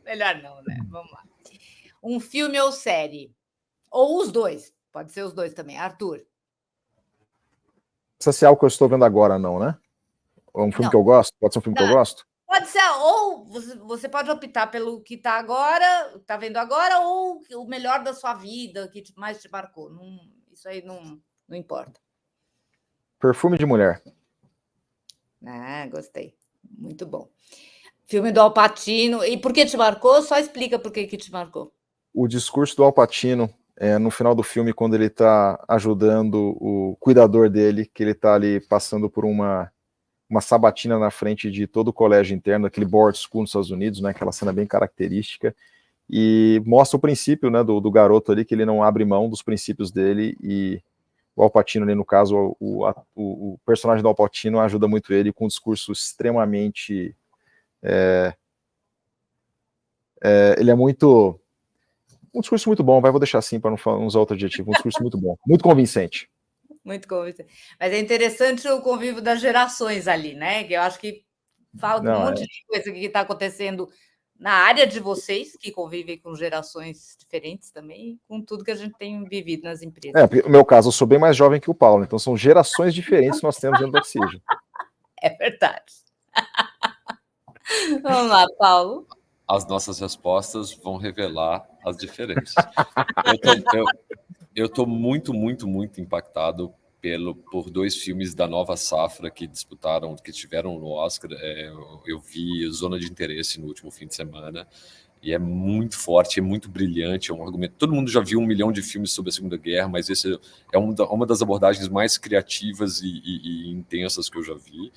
Melhor não, né? Vamos lá. Um filme ou série? Ou os dois. Pode ser os dois também. Arthur? Precisa ser algo que eu estou vendo agora, não, né? Ou um filme que eu gosto? Pode ser um filme que eu gosto? Pode ser, ou você pode optar pelo que está agora, está vendo agora, ou o melhor da sua vida, que mais te marcou. Isso aí não importa. Perfume de Mulher. Ah, gostei. Muito bom. Filme do Al Pacino. E por que te marcou? Só explica por que te marcou. O discurso do Al Pacino, no final do filme, quando ele está ajudando o cuidador dele, que ele está ali passando por uma sabatina na frente de todo o colégio interno, aquele board school nos Estados Unidos, né, aquela cena bem característica, e mostra o princípio, né, do garoto ali, que ele não abre mão dos princípios dele, e o Al Pacino ali, no caso, o personagem do Al Pacino ajuda muito ele com um discurso extremamente... ele é muito... Um discurso muito bom, vou deixar assim para não usar outro adjetivo, um discurso muito bom, muito convincente. Muito convincente. Mas é interessante o convívio das gerações ali, né? Que eu acho que fala um monte de coisa que está acontecendo na área de vocês, que convivem com gerações diferentes também, e com tudo que a gente tem vivido nas empresas. No meu caso, eu sou bem mais jovem que o Paulo, então são gerações diferentes que nós temos dentro do Oxigênio. É verdade. Vamos lá, Paulo. As nossas respostas vão revelar as diferenças. Eu estou muito, muito, muito impactado por 2 filmes da nova safra que tiveram no Oscar. Eu vi Zona de Interesse no último fim de semana, e é muito forte, é muito brilhante, é um argumento. Todo mundo já viu 1 milhão de filmes sobre a Segunda Guerra, mas esse é uma das abordagens mais criativas e intensas que eu já vi.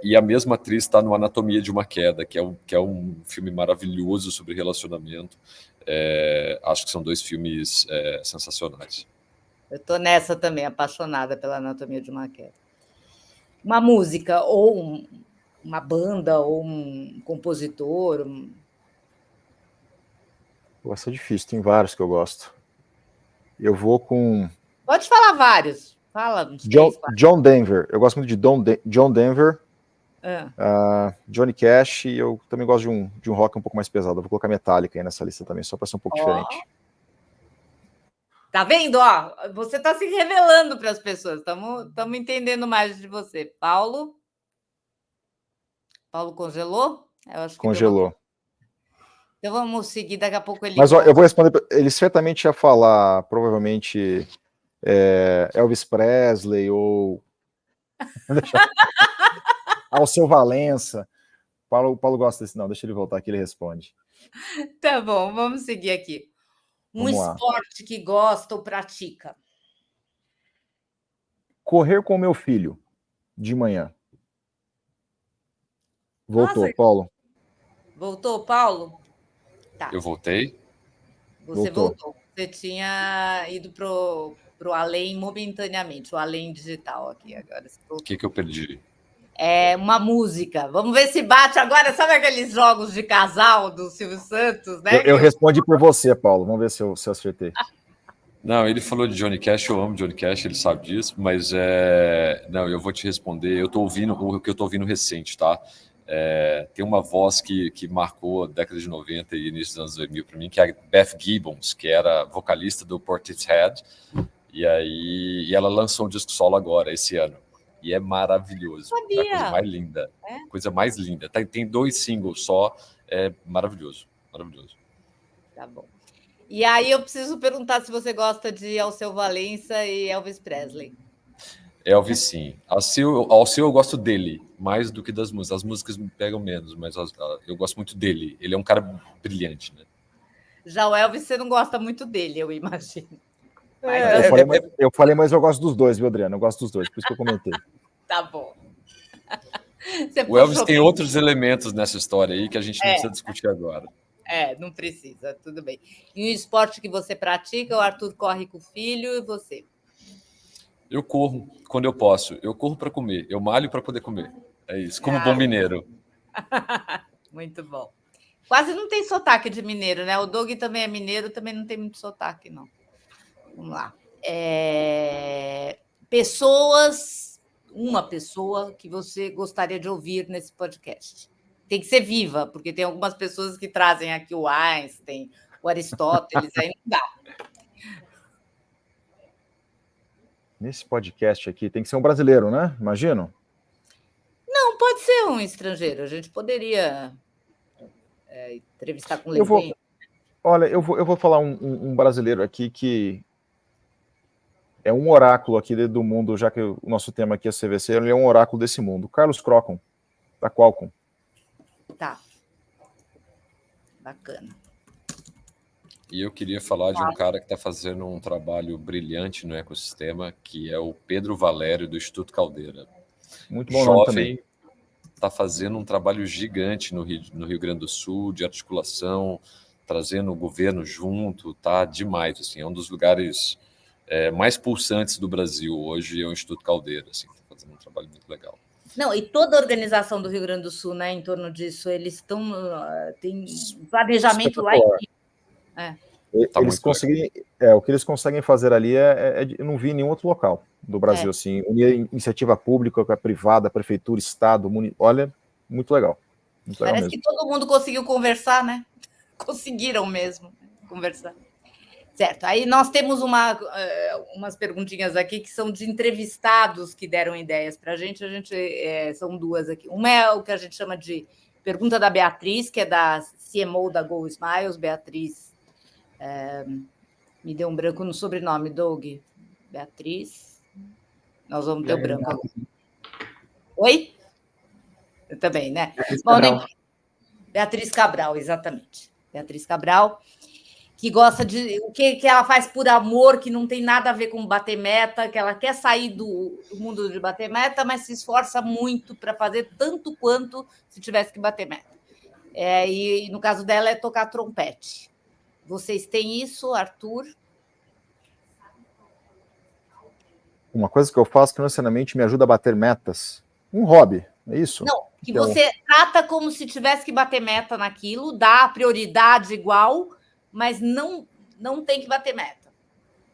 E a mesma atriz está no Anatomia de uma Queda, que é um filme maravilhoso sobre relacionamento. Acho que são 2 filmes sensacionais. Eu estou nessa também, apaixonada pela Anatomia de uma Queda. Uma música, ou uma banda, ou um compositor... Vai ser difícil, tem vários que eu gosto. Eu vou com... Pode falar vários. Fala uns John Denver. Eu gosto muito de John Denver, Johnny Cash, e eu também gosto de um rock um pouco mais pesado. Eu vou colocar Metallica aí nessa lista também, só para ser um pouco diferente. Tá vendo? Ó, você está se revelando para as pessoas. Estamos entendendo mais de você. Paulo? Paulo congelou? Eu acho que congelou. Então vamos seguir, daqui a pouco ele... Mas ó, eu vou responder, ele certamente ia falar, provavelmente, Elvis Presley ou Alceu Valença. Paulo gosta desse, não, deixa ele voltar aqui, ele responde. Tá bom, vamos seguir aqui. Um esporte que gosta ou pratica? correr com o meu filho de manhã. Voltou, Nossa. Paulo. Voltou, Paulo? Tá. Eu voltei. Você voltou. Você tinha ido pro além momentaneamente, o além digital aqui agora. O que eu perdi? É uma música. Vamos ver se bate agora. Sabe aqueles jogos de casal do Silvio Santos, né? Eu respondi por você, Paulo. Vamos ver se eu acertei. Não, ele falou de Johnny Cash, eu amo Johnny Cash, ele sabe disso, mas não, eu vou te responder. Eu tô ouvindo o que eu tô ouvindo recente, tá? Tem uma voz que marcou a década de 90 e início dos anos 2000 para mim, que é a Beth Gibbons, que era vocalista do Portishead, e ela lançou um disco solo agora, esse ano, e é maravilhoso. É a coisa mais linda. Coisa mais linda. Tem 2 singles só, é maravilhoso, maravilhoso. Tá bom. E aí eu preciso perguntar se você gosta de Alceu Valença e Elvis Presley. Elvis, sim. Alceu eu gosto dele, mais do que das músicas. As músicas me pegam menos, mas eu gosto muito dele. Ele é um cara brilhante, né? Já o Elvis, você não gosta muito dele, eu imagino. Eu falei, mas eu gosto dos dois, viu, Adriano? Eu gosto dos dois, por isso que eu comentei. Tá bom. O Elvis tem outros elementos nessa história aí que a gente não precisa discutir agora. Não precisa, tudo bem. E o esporte que você pratica, o Arthur corre com o filho e você? Eu corro quando eu posso. Eu corro para comer. Eu malho para poder comer. É isso, como bom mineiro. Muito bom. Quase não tem sotaque de mineiro, né? O Doug também é mineiro, também não tem muito sotaque, não. Vamos lá. Uma pessoa que você gostaria de ouvir nesse podcast. Tem que ser viva, porque tem algumas pessoas que trazem aqui o Einstein, o Aristóteles, aí não dá. Nesse podcast aqui tem que ser um brasileiro, né? Imagino. Não, pode ser um estrangeiro. A gente poderia entrevistar com legenda. Eu vou falar um brasileiro aqui que é um oráculo aqui do mundo, já que o nosso tema aqui é CVC, ele é um oráculo desse mundo. Carlos Crocon, da Qualcomm. Tá. Bacana. E eu queria falar de um cara que está fazendo um trabalho brilhante no ecossistema, que é o Pedro Valério, do Instituto Caldeira. Muito bom nome também. Está fazendo um trabalho gigante no Rio Grande do Sul, de articulação, trazendo o governo junto, tá demais. Assim, é um dos lugares mais pulsantes do Brasil hoje, é o Instituto Caldeira, assim, está fazendo um trabalho muito legal. Não, e toda a organização do Rio Grande do Sul, né, em torno disso, eles estão tem planejamento lá em o que eles conseguem fazer ali eu não vi em nenhum outro local do Brasil, assim, unir iniciativa pública com a privada, prefeitura, estado, olha, muito legal. Muito legal Parece mesmo. Que todo mundo conseguiu conversar, né? Conseguiram mesmo conversar. Certo, aí nós temos umas perguntinhas aqui que são de entrevistados que deram ideias para a gente são 2 aqui. Uma é o que a gente chama de pergunta da Beatriz, que é da CMO da Go Smiles. Beatriz, me deu um branco no sobrenome, Doug. Beatriz, nós vamos ter o branco agora. Oi? Eu também, né? Beatriz Cabral, exatamente. Beatriz Cabral, que gosta de o que ela faz por amor, que não tem nada a ver com bater meta, que ela quer sair do mundo de bater meta, mas se esforça muito para fazer tanto quanto se tivesse que bater meta. E no caso dela é tocar trompete. Vocês têm isso, Arthur? Uma coisa que eu faço que não necessariamente me ajuda a bater metas. Um hobby, é isso? Não, que você trata como se tivesse que bater meta naquilo, dá prioridade igual, mas não tem que bater meta.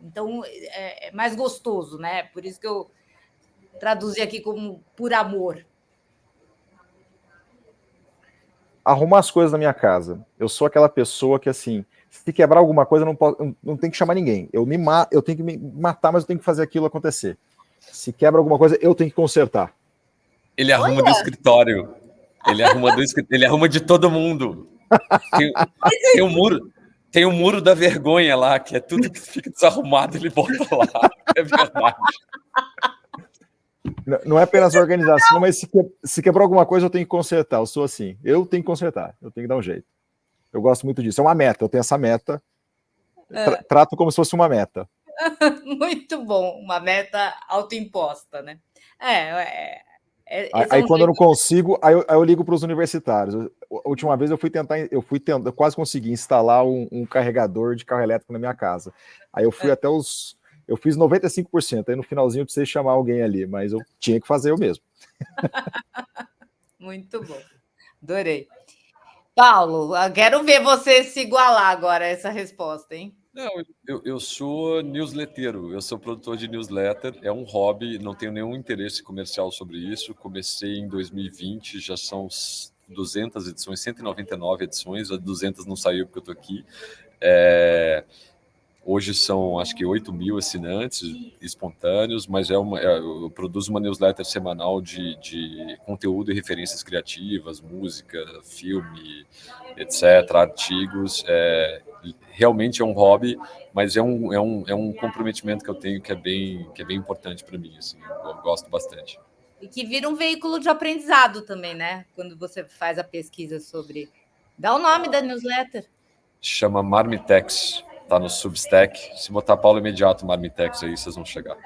Então, é mais gostoso, né? Por isso que eu traduzi aqui como por amor. Arrumar as coisas na minha casa. Eu sou aquela pessoa que, assim, se quebrar alguma coisa, não tem que chamar ninguém. Eu tenho que me matar, mas eu tenho que fazer aquilo acontecer. Se quebra alguma coisa, eu tenho que consertar. Ele arruma do escritório. Ele arruma de todo mundo. Tem um muro da vergonha lá, que é tudo que fica desarrumado, ele bota lá. É verdade. Não é apenas organização, mas se quebrou alguma coisa, eu tenho que consertar. Eu sou assim. Eu tenho que consertar. Eu tenho que dar um jeito. Eu gosto muito disso. É uma meta. Eu tenho essa meta. Trato como se fosse uma meta. Muito bom, uma meta autoimposta, né? Esse é Aí um quando eu jeito. não consigo, aí eu ligo para os universitários. A última vez eu quase consegui instalar um carregador de carro elétrico na minha casa. Aí eu fui até eu fiz 95%, aí no finalzinho eu precisei chamar alguém ali, mas eu tinha que fazer eu mesmo. Muito bom, adorei. Paulo, eu quero ver você se igualar agora a essa resposta, hein? Não, eu sou newsletteiro, eu sou produtor de newsletter, é um hobby, não tenho nenhum interesse comercial sobre isso. Comecei em 2020, já são 200 edições, 199 edições, a 200 não saiu porque eu estou aqui. Hoje são, acho que 8.000 assinantes espontâneos, mas eu produzo uma newsletter semanal de conteúdo e referências criativas, música, filme, etc., artigos. Realmente é um hobby, mas é um comprometimento que eu tenho que é bem importante para mim. Assim, eu gosto bastante. E que vira um veículo de aprendizado também, né? Quando você faz a pesquisa sobre... Dá o nome da newsletter. Chama Marmitex, tá no Substack. Se botar Paulo Imediato Marmitex aí, vocês vão chegar.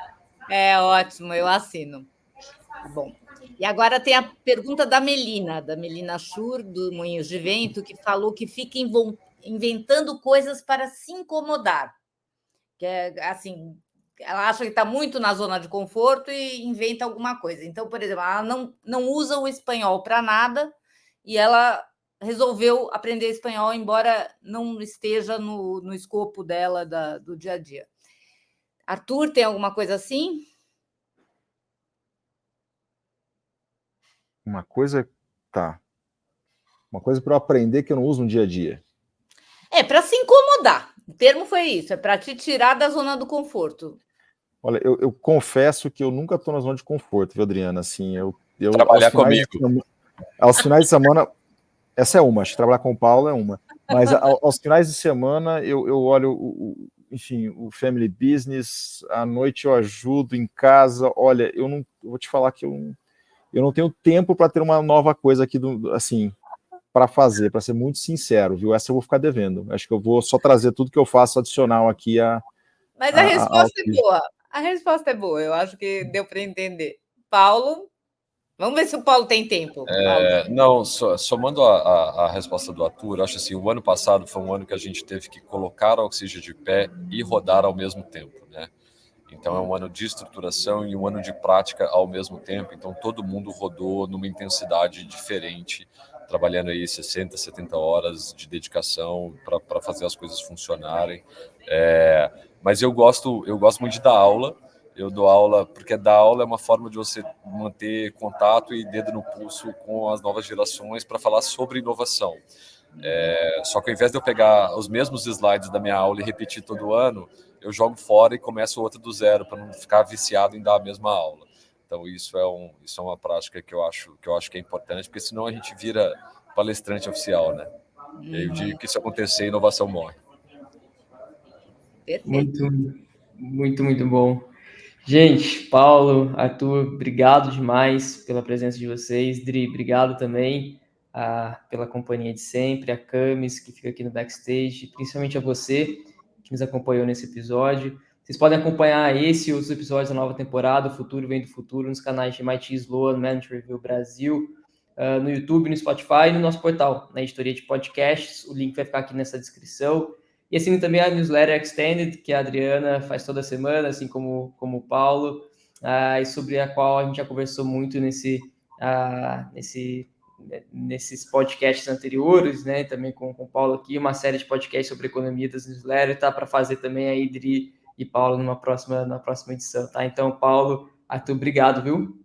É ótimo, eu assino. Tá bom. E agora tem a pergunta da Melina Schur, do Moinhos de Vento, que falou que fica inventando coisas para se incomodar. Que é assim, ela acha que está muito na zona de conforto e inventa alguma coisa. Então, por exemplo, ela não usa o espanhol para nada e ela resolveu aprender espanhol, embora não esteja no escopo dela do dia a dia. Arthur, tem alguma coisa assim? Uma coisa, tá. Uma coisa para eu aprender que eu não uso no dia a dia. É para se incomodar. O termo foi isso, é para te tirar da zona do conforto. Olha, eu confesso que eu nunca estou na zona de conforto, viu, Adriana? Assim, Trabalhar comigo. Aos finais de semana, essa é uma, acho que trabalhar com o Paulo é uma, mas aos finais de semana eu olho, enfim, o family business, à noite eu ajudo em casa. Olha, eu vou te falar que eu não tenho tempo para ter uma nova coisa aqui, assim, para fazer, para ser muito sincero, viu? Essa eu vou ficar devendo. Acho que eu vou só trazer tudo que eu faço adicional aqui Mas a resposta é boa. A resposta é boa, eu acho que deu para entender. Paulo, vamos ver se o Paulo tem tempo. Não, somando a resposta do Arthur, acho assim, o ano passado foi um ano que a gente teve que colocar a Oxigênio de pé e rodar ao mesmo tempo, né? Então é um ano de estruturação e um ano de prática ao mesmo tempo, então todo mundo rodou numa intensidade diferente, trabalhando aí 60, 70 horas de dedicação para fazer as coisas funcionarem. Mas eu gosto muito de dar aula. Eu dou aula porque dar aula é uma forma de você manter contato e dedo no pulso com as novas gerações para falar sobre inovação. Só que ao invés de eu pegar os mesmos slides da minha aula e repetir todo ano, eu jogo fora e começo outra do zero para não ficar viciado em dar a mesma aula. Então isso é uma prática que eu acho que é importante, porque senão a gente vira palestrante oficial, né? E aí eu digo que se acontecer, a inovação morre. Perfeito. Muito bom. Gente, Paulo, Arthur, obrigado demais pela presença de vocês. Dri, obrigado também pela companhia de sempre, a Camis, que fica aqui no backstage, principalmente a você, que nos acompanhou nesse episódio. Vocês podem acompanhar esse e outros episódios da nova temporada, O Futuro Vem do Futuro, nos canais de MIT Sloan, Management Review Brasil, no YouTube, no Spotify e no nosso portal, na editoria de podcasts. O link vai ficar aqui nessa descrição. E assine também a newsletter Extended, que a Adriana faz toda semana, assim como o Paulo, e sobre a qual a gente já conversou muito nesses podcasts anteriores, né? Também com o Paulo aqui, uma série de podcasts sobre economia das newsletters, tá? Para fazer também a Idri e Paulo na próxima edição, tá? Então, Paulo, Arthur, obrigado, viu?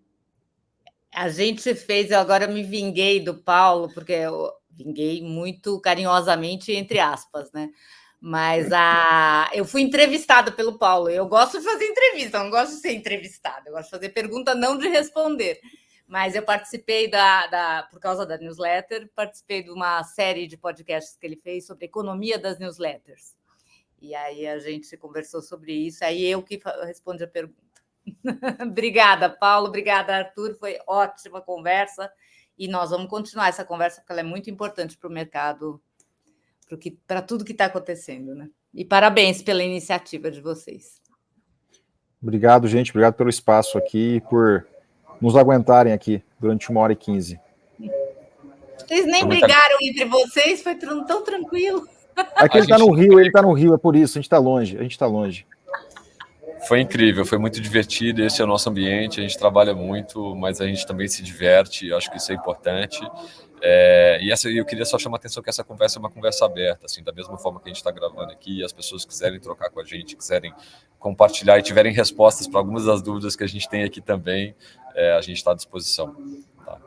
A gente fez, agora eu me vinguei do Paulo, porque eu vinguei muito carinhosamente, entre aspas, né? Mas eu fui entrevistada pelo Paulo. Eu gosto de fazer entrevista, eu não gosto de ser entrevistada, eu gosto de fazer pergunta, não de responder. Mas eu participei por causa da newsletter, participei de uma série de podcasts que ele fez sobre economia das newsletters. E aí a gente conversou sobre isso, aí eu que respondi a pergunta. Obrigada, Paulo. Obrigada, Arthur. Foi ótima conversa. E nós vamos continuar essa conversa, porque ela é muito importante para o mercado, para tudo que está acontecendo, né? E parabéns pela iniciativa de vocês. Obrigado, gente. Obrigado pelo espaço aqui e por nos aguentarem aqui durante 1h15. Vocês nem brigaram entre vocês, foi tão tranquilo. É que ele está no Rio, é por isso, a gente está longe. Foi incrível, foi muito divertido, esse é o nosso ambiente, a gente trabalha muito, mas a gente também se diverte, acho que isso é importante. Eu queria só chamar a atenção que essa conversa é uma conversa aberta, assim, da mesma forma que a gente está gravando aqui, e as pessoas quiserem trocar com a gente, quiserem compartilhar e tiverem respostas para algumas das dúvidas que a gente tem aqui também, a gente está à disposição. Tá?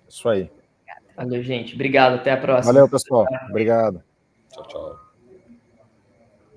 Isso aí. Valeu, gente. Obrigado. Até a próxima. Valeu, pessoal. Obrigado. Tchau, tchau.